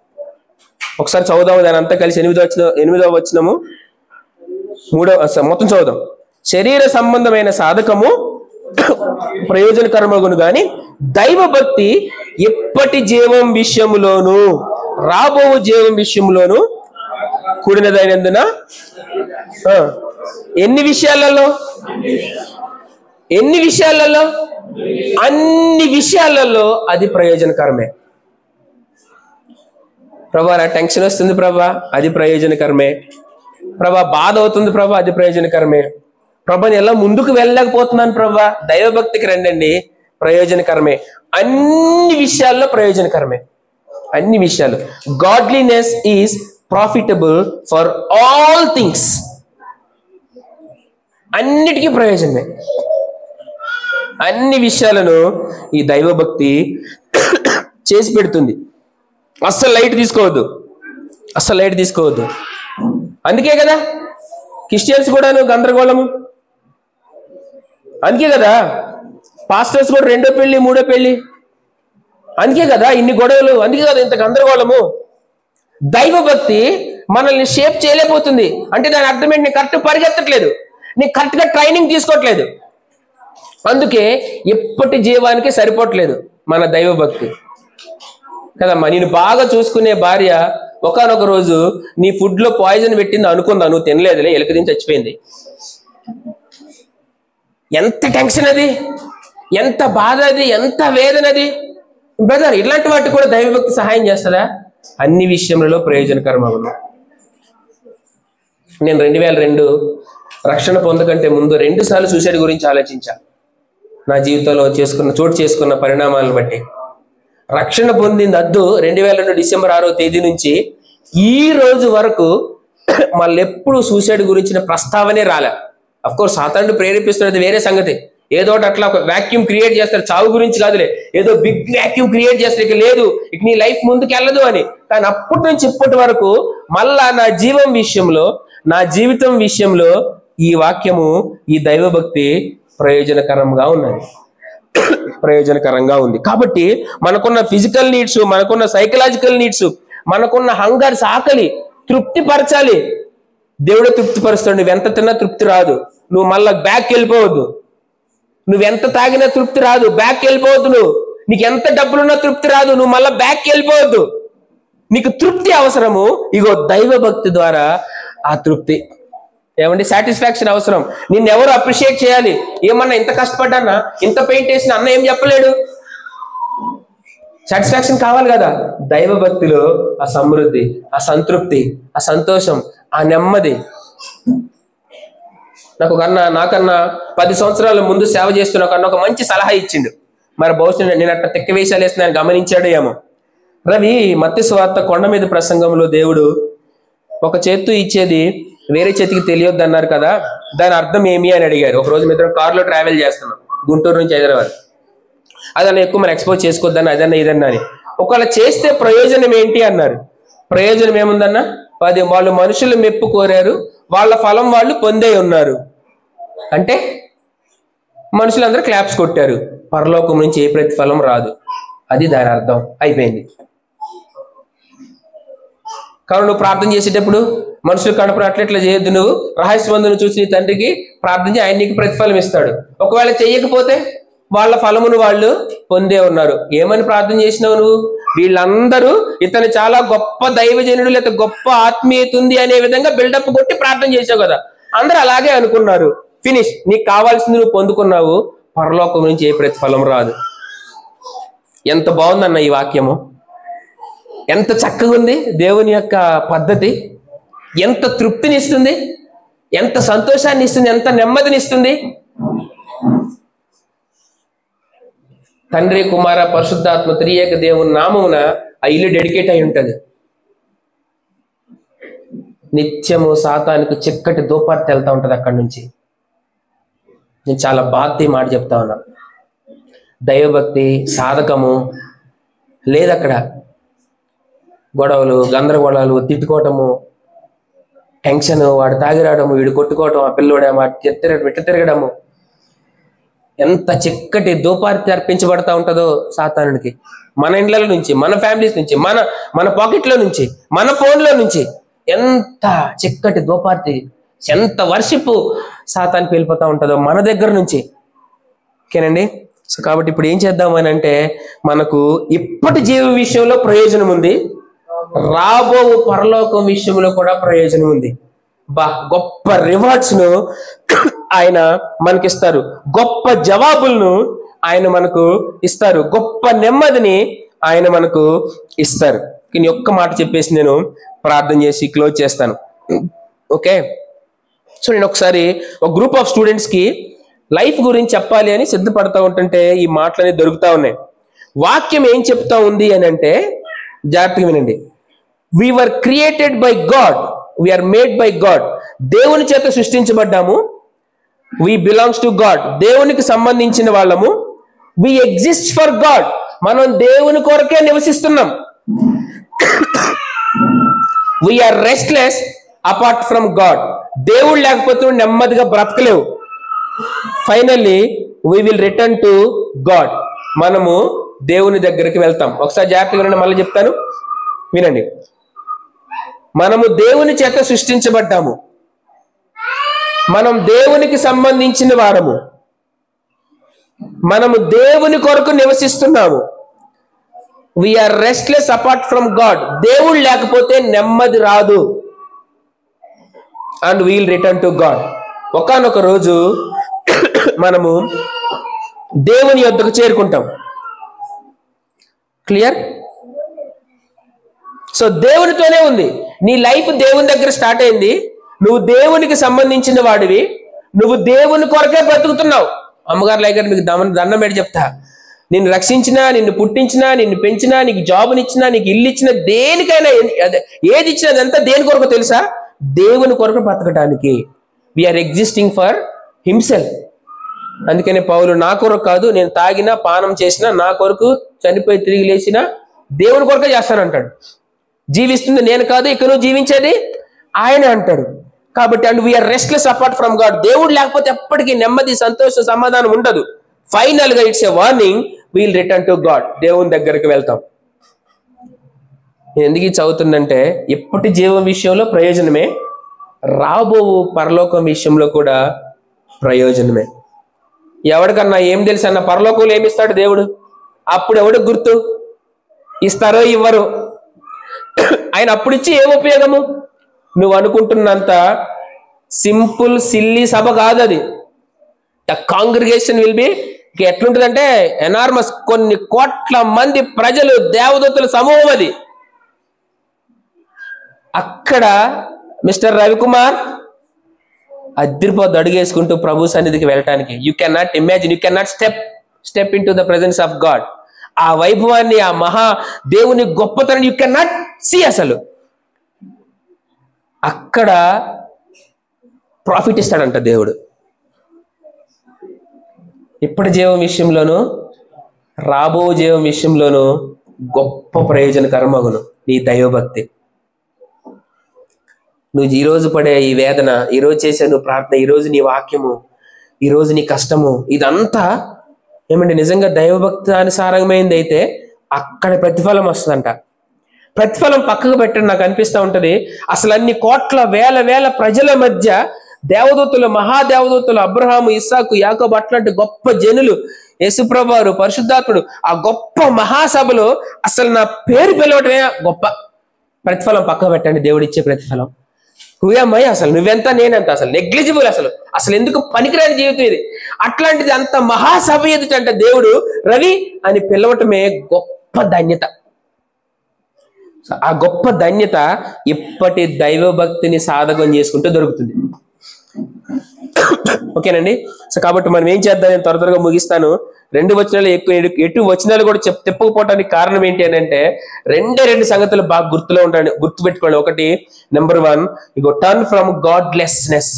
ఒకసారి చదువుదాము దాని అంతా కలిసి. 8వ వచనము, మొత్తం చదువుదాం. శరీర సంబంధమైన సాధకము ప్రయోజనకరమగును గాని దైవభక్తి ఎప్పటి జీవం విషయములోను రాబో జీవం విషయంలోను కూడినదైనందున ఎన్ని విషయాలలో? అన్ని విషయాలలో అది ప్రయోజనకరమే. ప్రభా నా టెన్షన్ వస్తుంది ప్రభా, అది ప్రయోజనకరమే. ప్రభా బాధ అవుతుంది ప్రభా, అది ప్రయోజనకరమే. ప్రభా నేను ఎలా ముందుకు వెళ్ళలేకపోతున్నాను ప్రభా, దైవభక్తికి రండి, ప్రయోజనకరమే. అన్ని విషయాల్లో ప్రయోజనకరమే, అన్ని విషయాలు. Godliness is profitable for all things. అన్నిటికీ ప్రయోజనమే. అన్ని విషయాలను ఈ దైవభక్తి చేసి పెడుతుంది. అస్సలు లైట్ తీసుకోవద్దు, అస్సలు లైట్ తీసుకోవద్దు. అందుకే కదా క్రిస్టియన్స్ కూడా గందరగోళము, అందుకే కదా పాస్టర్స్ కూడా 2వ పెళ్లి 3వ పెళ్లి, అందుకే కదా ఇన్ని గొడవలు, అందుకే కదా ఇంత గందరగోళము. దైవభక్తి మనల్ని షేప్ చేయలేకపోతుంది. అంటే దాని అర్థం ఏంటి? నేను కరెక్ట్ పరిగెత్తట్లేదు, నేను కరెక్ట్గా ట్రైనింగ్ తీసుకోవట్లేదు. అందుకే ఎప్పటి జీవానికి సరిపోవట్లేదు మన దైవభక్తి కదమ్మా. నేను బాగా చూసుకునే భార్య ఒకానొక రోజు నీ ఫుడ్ లో పాయిజన్ పెట్టింది అనుకుందా, నువ్వు తినలేదులే, ఎలుక తిని చచ్చిపోయింది. ఎంత టెన్షన్ అది, ఎంత బాధ అది, ఎంత వేదన అది. బ్రదర్, ఇలాంటి వాటికి కూడా దైవభక్తి సహాయం చేస్తుందా? అన్ని విషయంలో ప్రయోజనకరమవును. నేను 2002 రక్షణ పొందకంటే ముందు 2 సార్లు సూసైడ్ గురించి ఆలోచించా. నా జీవితంలో చోటు చేసుకున్న పరిణామాలను బట్టి రక్షణ పొందింది 2002 డిసెంబర్ 6వ తేదీ నుంచి ఈ రోజు వరకు మళ్ళీ ఎప్పుడు సూసైడ్ గురించిన ప్రస్తావనే రాలే. అఫ్ కోర్స్ సాతానుడు ప్రేరేపిస్తున్నది వేరే సంగతి. ఏదో అట్లా ఒక వాక్యూమ్ క్రియేట్ చేస్తారు, చావు గురించి కాదులే, ఏదో బిగ్ వాక్యూమ్ క్రియేట్ చేస్తారు, ఇక లేదు, ఇక నీ లైఫ్ ముందుకు వెళ్ళదు అని. కానీ అప్పటి నుంచి ఇప్పటి వరకు మళ్ళా నా జీవితం విషయంలో ఈ వాక్యము, ఈ దైవభక్తి ప్రయోజనకరంగా ఉంది. కాబట్టి మనకున్న ఫిజికల్ నీడ్స్, మనకున్న సైకలాజికల్ నీడ్స్, మనకున్న హంగర్స్, ఆకలి తృప్తిపరచాలి. దేవుడే తృప్తిపరుస్తాడు. నువ్వెంత తిన్నా తృప్తి రాదు, నువ్వు మళ్ళా బ్యాక్ వెళ్ళిపోవద్దు. నువ్వెంత తాగినా తృప్తి రాదు, బ్యాక్ వెళ్ళిపోవద్దు. నీకు ఎంత డబ్బులున్నా తృప్తి రాదు, నువ్వు మళ్ళా బ్యాక్ వెళ్ళిపోవద్దు. నీకు తృప్తి అవసరము. ఇగో దైవభక్తి ద్వారా ఆ తృప్తి, ఏమండి, సాటిస్ఫాక్షన్ అవసరం. నిన్నెవరు అప్రిషియేట్ చేయాలి. ఏమన్నా ఇంత కష్టపడ్డానా, ఇంత పెయింట్ వేసిన అన్న ఏం చెప్పలేడు. సాటిస్ఫాక్షన్ కావాలి కదా. దైవభక్తిలో ఆ సమృద్ధి, ఆ సంతృప్తి, ఆ సంతోషం, ఆ నెమ్మది. నాకన్నా 10 సంవత్సరాల ముందు సేవ చేస్తున్న ఒక మంచి సలహా ఇచ్చిండు. మరి బహుశా నేను అట్లా తెక్క వేషాలు వేస్తున్నాను గమనించాడు ఏమో. రవి, మత్తయి సువార్త కొండ మీద ప్రసంగంలో దేవుడు ఒక చేత్తో ఇచ్చేది వేరే చేతికి తెలియొద్దు అన్నారు కదా, దాని అర్థం ఏమి అని అడిగారు. ఒక రోజు మిత్రం కారులో ట్రావెల్ చేస్తున్నాం గుంటూరు నుంచి హైదరాబాద్. అదన్నా ఎక్కువ మనం ఎక్స్పోజ్ చేసుకోవద్దన్న, అదన్నా ఇదన్నా అని. ఒకవేళ చేస్తే ప్రయోజనం ఏంటి అన్నారు. ప్రయోజనం ఏముందన్నా, వాళ్ళు మనుషులు మెప్పు కోరారు, వాళ్ళ ఫలం వాళ్ళు పొందే ఉన్నారు. అంటే మనుషులందరూ క్లాప్స్ కొట్టారు, పరలోకం నుంచి ఏ ప్రతిఫలం రాదు. అది దాని అర్థం. అయిపోయింది. కాబట్టి నువ్వు ప్రార్థన చేసేటప్పుడు మనుషులు కనపడి అట్లా చేయొద్దు. నువ్వు రహస్యమందును చూసి నీ తండ్రికి ప్రార్థన చేయి, ఆయన నీకు ప్రతిఫలం ఇస్తాడు. ఒకవేళ చెయ్యకపోతే వాళ్ళ ఫలమును వాళ్ళు పొందే ఉన్నారు. ఏమని ప్రార్థన చేసినావు నువ్వు? వీళ్ళందరూ ఇతను చాలా గొప్ప దైవజనుడు, లేకపోతే గొప్ప ఆత్మీయత ఉంది అనే విధంగా బిల్డప్ కొట్టి ప్రార్థన చేసావు కదా. అందరూ అలాగే అనుకున్నారు. ఫినిష్. నీకు కావాల్సింది నువ్వు పొందుకున్నావు, పరలోకం నుంచి ఏ ప్రతిఫలం రాదు. ఎంత బాగుందన్న ఈ వాక్యము, ఎంత చక్కగా ఉంది. దేవుని యొక్క పద్ధతి ఎంత తృప్తినిస్తుంది, ఎంత సంతోషాన్ని ఇస్తుంది, ఎంత నెమ్మదినిస్తుంది. తండ్రి, కుమార, పరిశుద్ధాత్మ త్రియేక దేవుని నామమున ఆ ఇల్లు డెడికేట్ అయి ఉంటుంది. నిత్యము సాతానికి చిక్కటి దూపార్తి వెళ్తా ఉంటుంది అక్కడి నుంచి. నేను చాలా బాధ మాట చెప్తా ఉన్నా. దైవభక్తి సాధకము లేదు అక్కడ. గొడవలు, గందరగోళాలు, తిట్టుకోవటము, టెన్షన్, వాడు తాగిరాడము, వీడు కొట్టుకోవటం, ఆ పిల్లోడేమో విట్ట తిరగడము. ఎంత చిక్కటి దూపార్తి అర్పించబడతా ఉంటుందో సాతానుడికి. మన ఇండ్ల నుంచి, మన ఫ్యామిలీస్ నుంచి, మన పాకెట్లో నుంచి, మన ఫోన్లో నుంచి ఎంత చిక్కటి దూపార్తి, ఎంత వర్షిప్ సాతానికి వెళ్ళిపోతా ఉంటుందో మన దగ్గర నుంచి. ఓకేనండి. సో కాబట్టి ఇప్పుడు ఏం చేద్దామని అంటే, మనకు ఇప్పటి జీవ విషయంలో ప్రయోజనం ఉంది, రాబో పరలోకం విషయంలో కూడా ప్రయోజనం ఉంది. గొప్ప రివార్డ్స్ ను ఆయన మనకిస్తారు, గొప్ప జవాబులను ఆయన మనకు ఇస్తారు, గొప్ప నెమ్మదిని ఆయన మనకు ఇస్తారు. కానీ ఒక్క మాట చెప్పేసి నేను ప్రార్థన చేసి క్లోజ్ చేస్తాను. ఓకే. సో నేను ఒకసారి ఒక గ్రూప్ ఆఫ్ స్టూడెంట్స్ కి లైఫ్ గురించి చెప్పాలి అని సిద్ధపడతా ఉంటుంటే ఈ మాటలు అనేవి దొరుకుతా ఉన్నాయి. వాక్యం ఏం చెప్తా ఉంది అని అంటే, జాగ్రత్తగా వినండి. We were created by God, we are made by God. దేవుని చేత సృష్టించబడ్డాము. వి బిలాంగ్స్ టు గాడ్, దేవునికి సంబంధించిన వాళ్ళము. వి ఎగ్జిస్ట్ ఫర్ గాడ్, మనం దేవుని కొరకే నివసిస్తున్నాం. We are restless apart from God, దేవుడు లేకపోతే నెమ్మదిగా బ్రతకలేవు. Finally we will return to God, మనము దేవుని దగ్గరికి వెళ్తాం. ఒకసారి జాగ్రత్తగా వినండి, మళ్ళీ చెప్తాను వినండి. మనము దేవుని చేత సృష్టించబడ్డాము, మనం దేవునికి సంబంధించిన వారము, మనము దేవుని కొరకు నివసిస్తున్నాము. We are restless apart from God, దేవుడు లేకపోతే నెమ్మది రాదు. And we'll return to God. ఒకానొక రోజు మనము దేవుని యొద్దకు చేరుకుంటాం. క్లియర్? సో దేవునితోనే ఉంది నీ లైఫ్, దేవుని దగ్గర స్టార్ట్ అయింది. నువ్వు దేవునికి సంబంధించిన వాడివి, నువ్వు దేవుని కొరకే బ్రతుకుతున్నావు. అమ్మగారు దగ్గర మీకు దండం పెట్టి చెప్తా, నిన్ను రక్షించినా, నిన్ను పుట్టించినా, నిన్ను పెంచినా, నీకు జాబునిచ్చినా, నీకు ఇల్లు ఇచ్చినా, దేనికైనా ఏది ఇచ్చినా అదంతా దేని కొరకు తెలుసా? దేవుని కొరకు బ్రతకటానికి. We are existing for himself. అందుకనే పౌలు నా కొరకు కాదు, నేను తాగినా పానం చేసినా, నా కొరకు చనిపోయి తిరిగి లేచినా దేవుని కొరకే చేస్తానంటాడు. జీవిస్తుంది నేను కాదు, ఇక నువ్వు జీవించేది ఆయన అంటాడు. కాబట్టి and we're restless apart from God, దేవుడు లేకపోతే ఎప్పటికీ నెమ్మది, సంతోషం, సమాధానం ఉండదు. ఫైనల్ గా it's a warning, we'll return to God, దేవుని దగ్గరికి వెళ్తాం. నేను ఎందుకు చదువుతుందంటే ఇప్పటి జీవం విషయంలో ప్రయోజనమే, రాబో పరలోకం విషయంలో కూడా ప్రయోజనమే. ఎవరికన్నా ఏం తెలుసు అన్న, పరలోకంలో ఏమిస్తాడు దేవుడు? అప్పుడు ఎవడికి గుర్తు? ఇస్తారో ఇవ్వరు. ఆయన అప్పుడు ఇచ్చి ఏం ఉపయోగము? నువ్వు అనుకుంటున్నంత సింపుల్ సిల్లీ సభ కాదు అది. ద కాంగ్రిగేషన్ విల్ బి ఎట్లుంటుందంటే ఎనార్మస్, కొన్ని కోట్ల మంది ప్రజలు, దేవదూతల సమూహం అది. అక్కడ మిస్టర్ రవికుమార్ అదిరిపోద్దు అడుగేసుకుంటూ ప్రభు సన్నిధికి వెళ్ళటానికి. You can not imagine, you can not step in to the presence of God. ఆ వైభవాన్ని, ఆ మహా దేవుని గొప్పతనం యూ కెన్ నాట్ సీ. అసలు అక్కడ ప్రాఫిట్ ఇస్తాడంట దేవుడు. ఇప్పటి జీవం విషయంలోనూ రాబో జీవం విషయంలోనూ గొప్ప ప్రయోజనకరమగును నీ దైవభక్తి. నువ్వు ఈరోజు పడే ఈ వేదన, ఈరోజు చేసే నువ్వు ప్రార్థన, ఈరోజు నీ వాక్యము, ఈరోజు నీ కష్టము, ఇదంతా ఏమంటే నిజంగా దైవభక్తి అనుసారమైంది అయితే అక్కడ ప్రతిఫలం వస్తుందంట. ప్రతిఫలం పక్కకు పెట్టండి, నాకు అనిపిస్తూ ఉంటది. అసలు అన్ని కోట్ల వేల ప్రజల మధ్య దేవదూతలు, మహాదేవదూతలు, అబ్రహాము, ఇస్సాకు, యాకోబు అట్లాంటి గొప్ప జనులు, యేసుప్రభువారు, పరిశుద్ధాత్ముడు, ఆ గొప్ప మహాసభలో అసలు నా పేరు పిలవటమే గొప్ప. ప్రతిఫలం పక్కకు పెట్టండి, దేవుడిచ్చే ప్రతిఫలం. హూయమ్మాయి, అసలు నువ్వెంత నేనెంత, అసలు నెగ్లిజిబుల్, అసలు ఎందుకు పనికిరాని జీవితం ఇది. అట్లాంటిది అంత మహాసభ ఎదుటంట దేవుడు రవి అని పిలవటమే గొప్ప ధన్యత. ఆ గొప్ప ధన్యత ఇప్పటి దైవభక్తిని సాధకం చేసుకుంటూ దొరుకుతుంది. ఓకేనండి. సో కాబట్టి మనం ఏం చేద్దాం, నేను త్వరగా ముగిస్తాను. 2 వచనాలు ఎక్కువ, ఎటు వచనాలు కూడా చెప్పకపోవటానికి కారణం ఏంటి అని అంటే రెండు సంగతులు బాగా గుర్తుపెట్టుకోండి. ఒకటి, నెంబర్ 1, ఇగో టర్న్ ఫ్రమ్ గాడ్లెస్నెస్.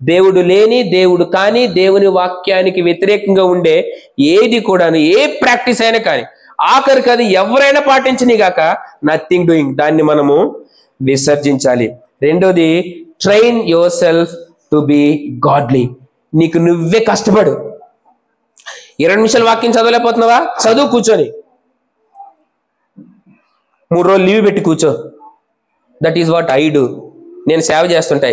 దేవుడు లేని, దేవుడు కాని, దేవుని వాక్యానికి వ్యతిరేకంగా ఉండే ఏది కూడాను, ఏ ప్రాక్టీస్ అయినా కానీ, ఆఖరికి అది ఎవరైనా పాటించని గాక నథింగ్ డూయింగ్, దాన్ని మనము విసర్జించాలి. రెండోది, train yourself to be godly. నీకు నువ్వే కష్టపడు. 20 నిమిషాలు వాక్యం చదవలేకపోతున్నావా? చదువు కూర్చొని. 3 రోజులు లీవ్ పెట్టి కూర్చో. That is what I do. నేను సేవ చేస్తుంటా.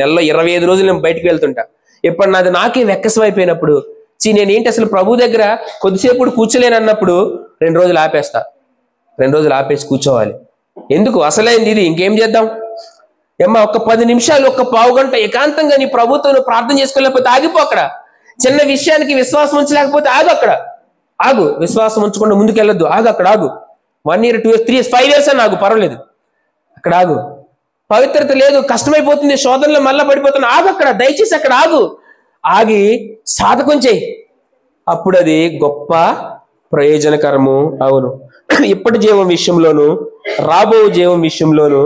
నెలలో 25 రోజులు నేను బయటికి వెళ్తుంటా. ఎప్పుడు నాకే వెక్కసం అయిపోయినప్పుడు, నేనేంటి అసలు ప్రభు దగ్గర కొద్దిసేపు కూర్చోలేను అన్నప్పుడు 2 రోజులు ఆపేస్తా. 2 రోజులు ఆపేసి కూర్చోవాలి. ఎందుకు? అసలైంది ఇది, ఇంకేం చేద్దాం? ఏమ్మా, ఒక 10 నిమిషాలు, ఒక పావు గంట ఏకాంతంగా నీ ప్రభుతో ప్రార్థన చేసుకోలేకపోతే ఆగిపో. అక్కడ చిన్న విషయానికి విశ్వాసం ఉంచలేకపోతే ఆగు. విశ్వాసం ఉంచకుండా ముందుకెళ్ళొద్దు. అక్కడ ఆగు. 1 year, 2 years, 3 years, 5 years అని ఆగు, పర్వాలేదు. అక్కడ ఆగు. పవిత్రత లేదు, కష్టమైపోతుంది, శోధనలో మళ్ళా పడిపోతున్నా, అక్కడ దయచేసి అక్కడ ఆగి సాధకం చేయి. అప్పుడు అది గొప్ప ప్రయోజనకరము అవును. ఇప్పటి జీవం విషయంలోను రాబో జీవం విషయంలోను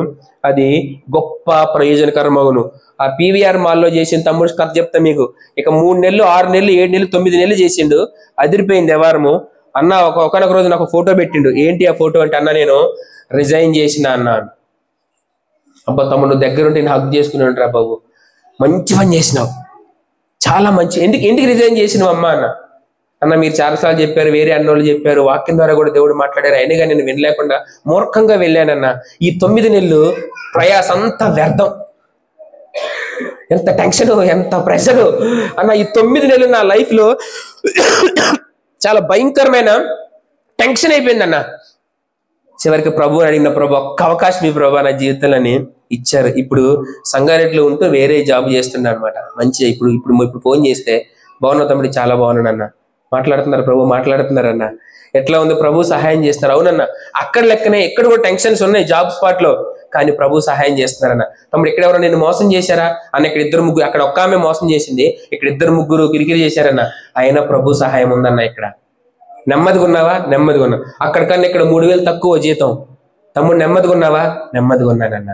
అది గొప్ప ప్రయోజనకరమగును. ఆ పీవీఆర్ మాల్లో చేసిన తమ్ముడు కథ చెప్తా మీకు. ఇక 3 నెలలు 6 నెలలు 7 నెలలు 9 నెలలు చేసిండు, అదిరిపోయింది వ్యవహారము. అన్న ఒకనొక రోజు నాకు ఫోటో పెట్టిండు. ఏంటి ఆ ఫోటో అంటే, అన్న నేను రిజైన్ చేసిన అన్నాను. అబ్బా తమ్ముడు దగ్గరుంటే నేను హక్ చేసుకున్నాను రా బాబు, మంచి పని చేసినావు, చాలా మంచి. ఎందుకు రిజైన్ చేసినావు అమ్మా అన్న మీరు చాలాసార్లు చెప్పారు, వేరే అన్నోళ్ళు చెప్పారు, వాక్యం ద్వారా కూడా దేవుడు మాట్లాడారు, అయినా కానీ నేను వినలేకుండా మూర్ఖంగా వెళ్ళానన్న. ఈ 9 నెలలు ప్రయాస అంతా వ్యర్థం, ఎంత టెన్షన్ ఎంత ప్రెషరు అన్న. ఈ 9 నెలలు నా లైఫ్ లో చాలా భయంకరమైన టెన్షన్ అయిపోయింది అన్న. చివరికి ప్రభు అడిగిన, ప్రభు ఒక్క అవకాశం ఈ ప్రభు నా జీవితంలోని ఇచ్చారు. ఇప్పుడు సంగారెడ్డిలో ఉంటూ వేరే జాబ్ చేస్తున్నా అనమాట. మంచిగా ఇప్పుడు ఫోన్ చేస్తే బాగున్నావు తమ్ముడు, చాలా బాగున్నాను అన్న, మాట్లాడుతున్నారు ప్రభు మాట్లాడుతున్నారన్న, ఎట్లా ఉంది ప్రభు సహాయం చేస్తున్నారు. అవునన్న అక్కడ లెక్కనే ఇక్కడ కూడా టెన్షన్స్ ఉన్నాయి జాబ్ స్పాట్ లో, కానీ ప్రభు సహాయం చేస్తున్నారన్న. తమ్ముడు ఇక్కడ ఎవరో నేను మోసం చేశారా అన్న, ఇక్కడ 2 అక్కడ ఒక్క ఆమె మోసం చేసింది, ఇక్కడ 2 కిరికిరి చేశారన్న, అయినా ప్రభు సహాయం ఉందన్న. ఇక్కడ నెమ్మదిగా ఉన్నావా, నెమ్మదిగా ఉన్నా. అక్కడికన్నా ఇక్కడ 3000 తక్కువ జీతం, తమ్ముడు నెమ్మదిగా ఉన్నావా, నెమ్మదిగా ఉన్నానన్న.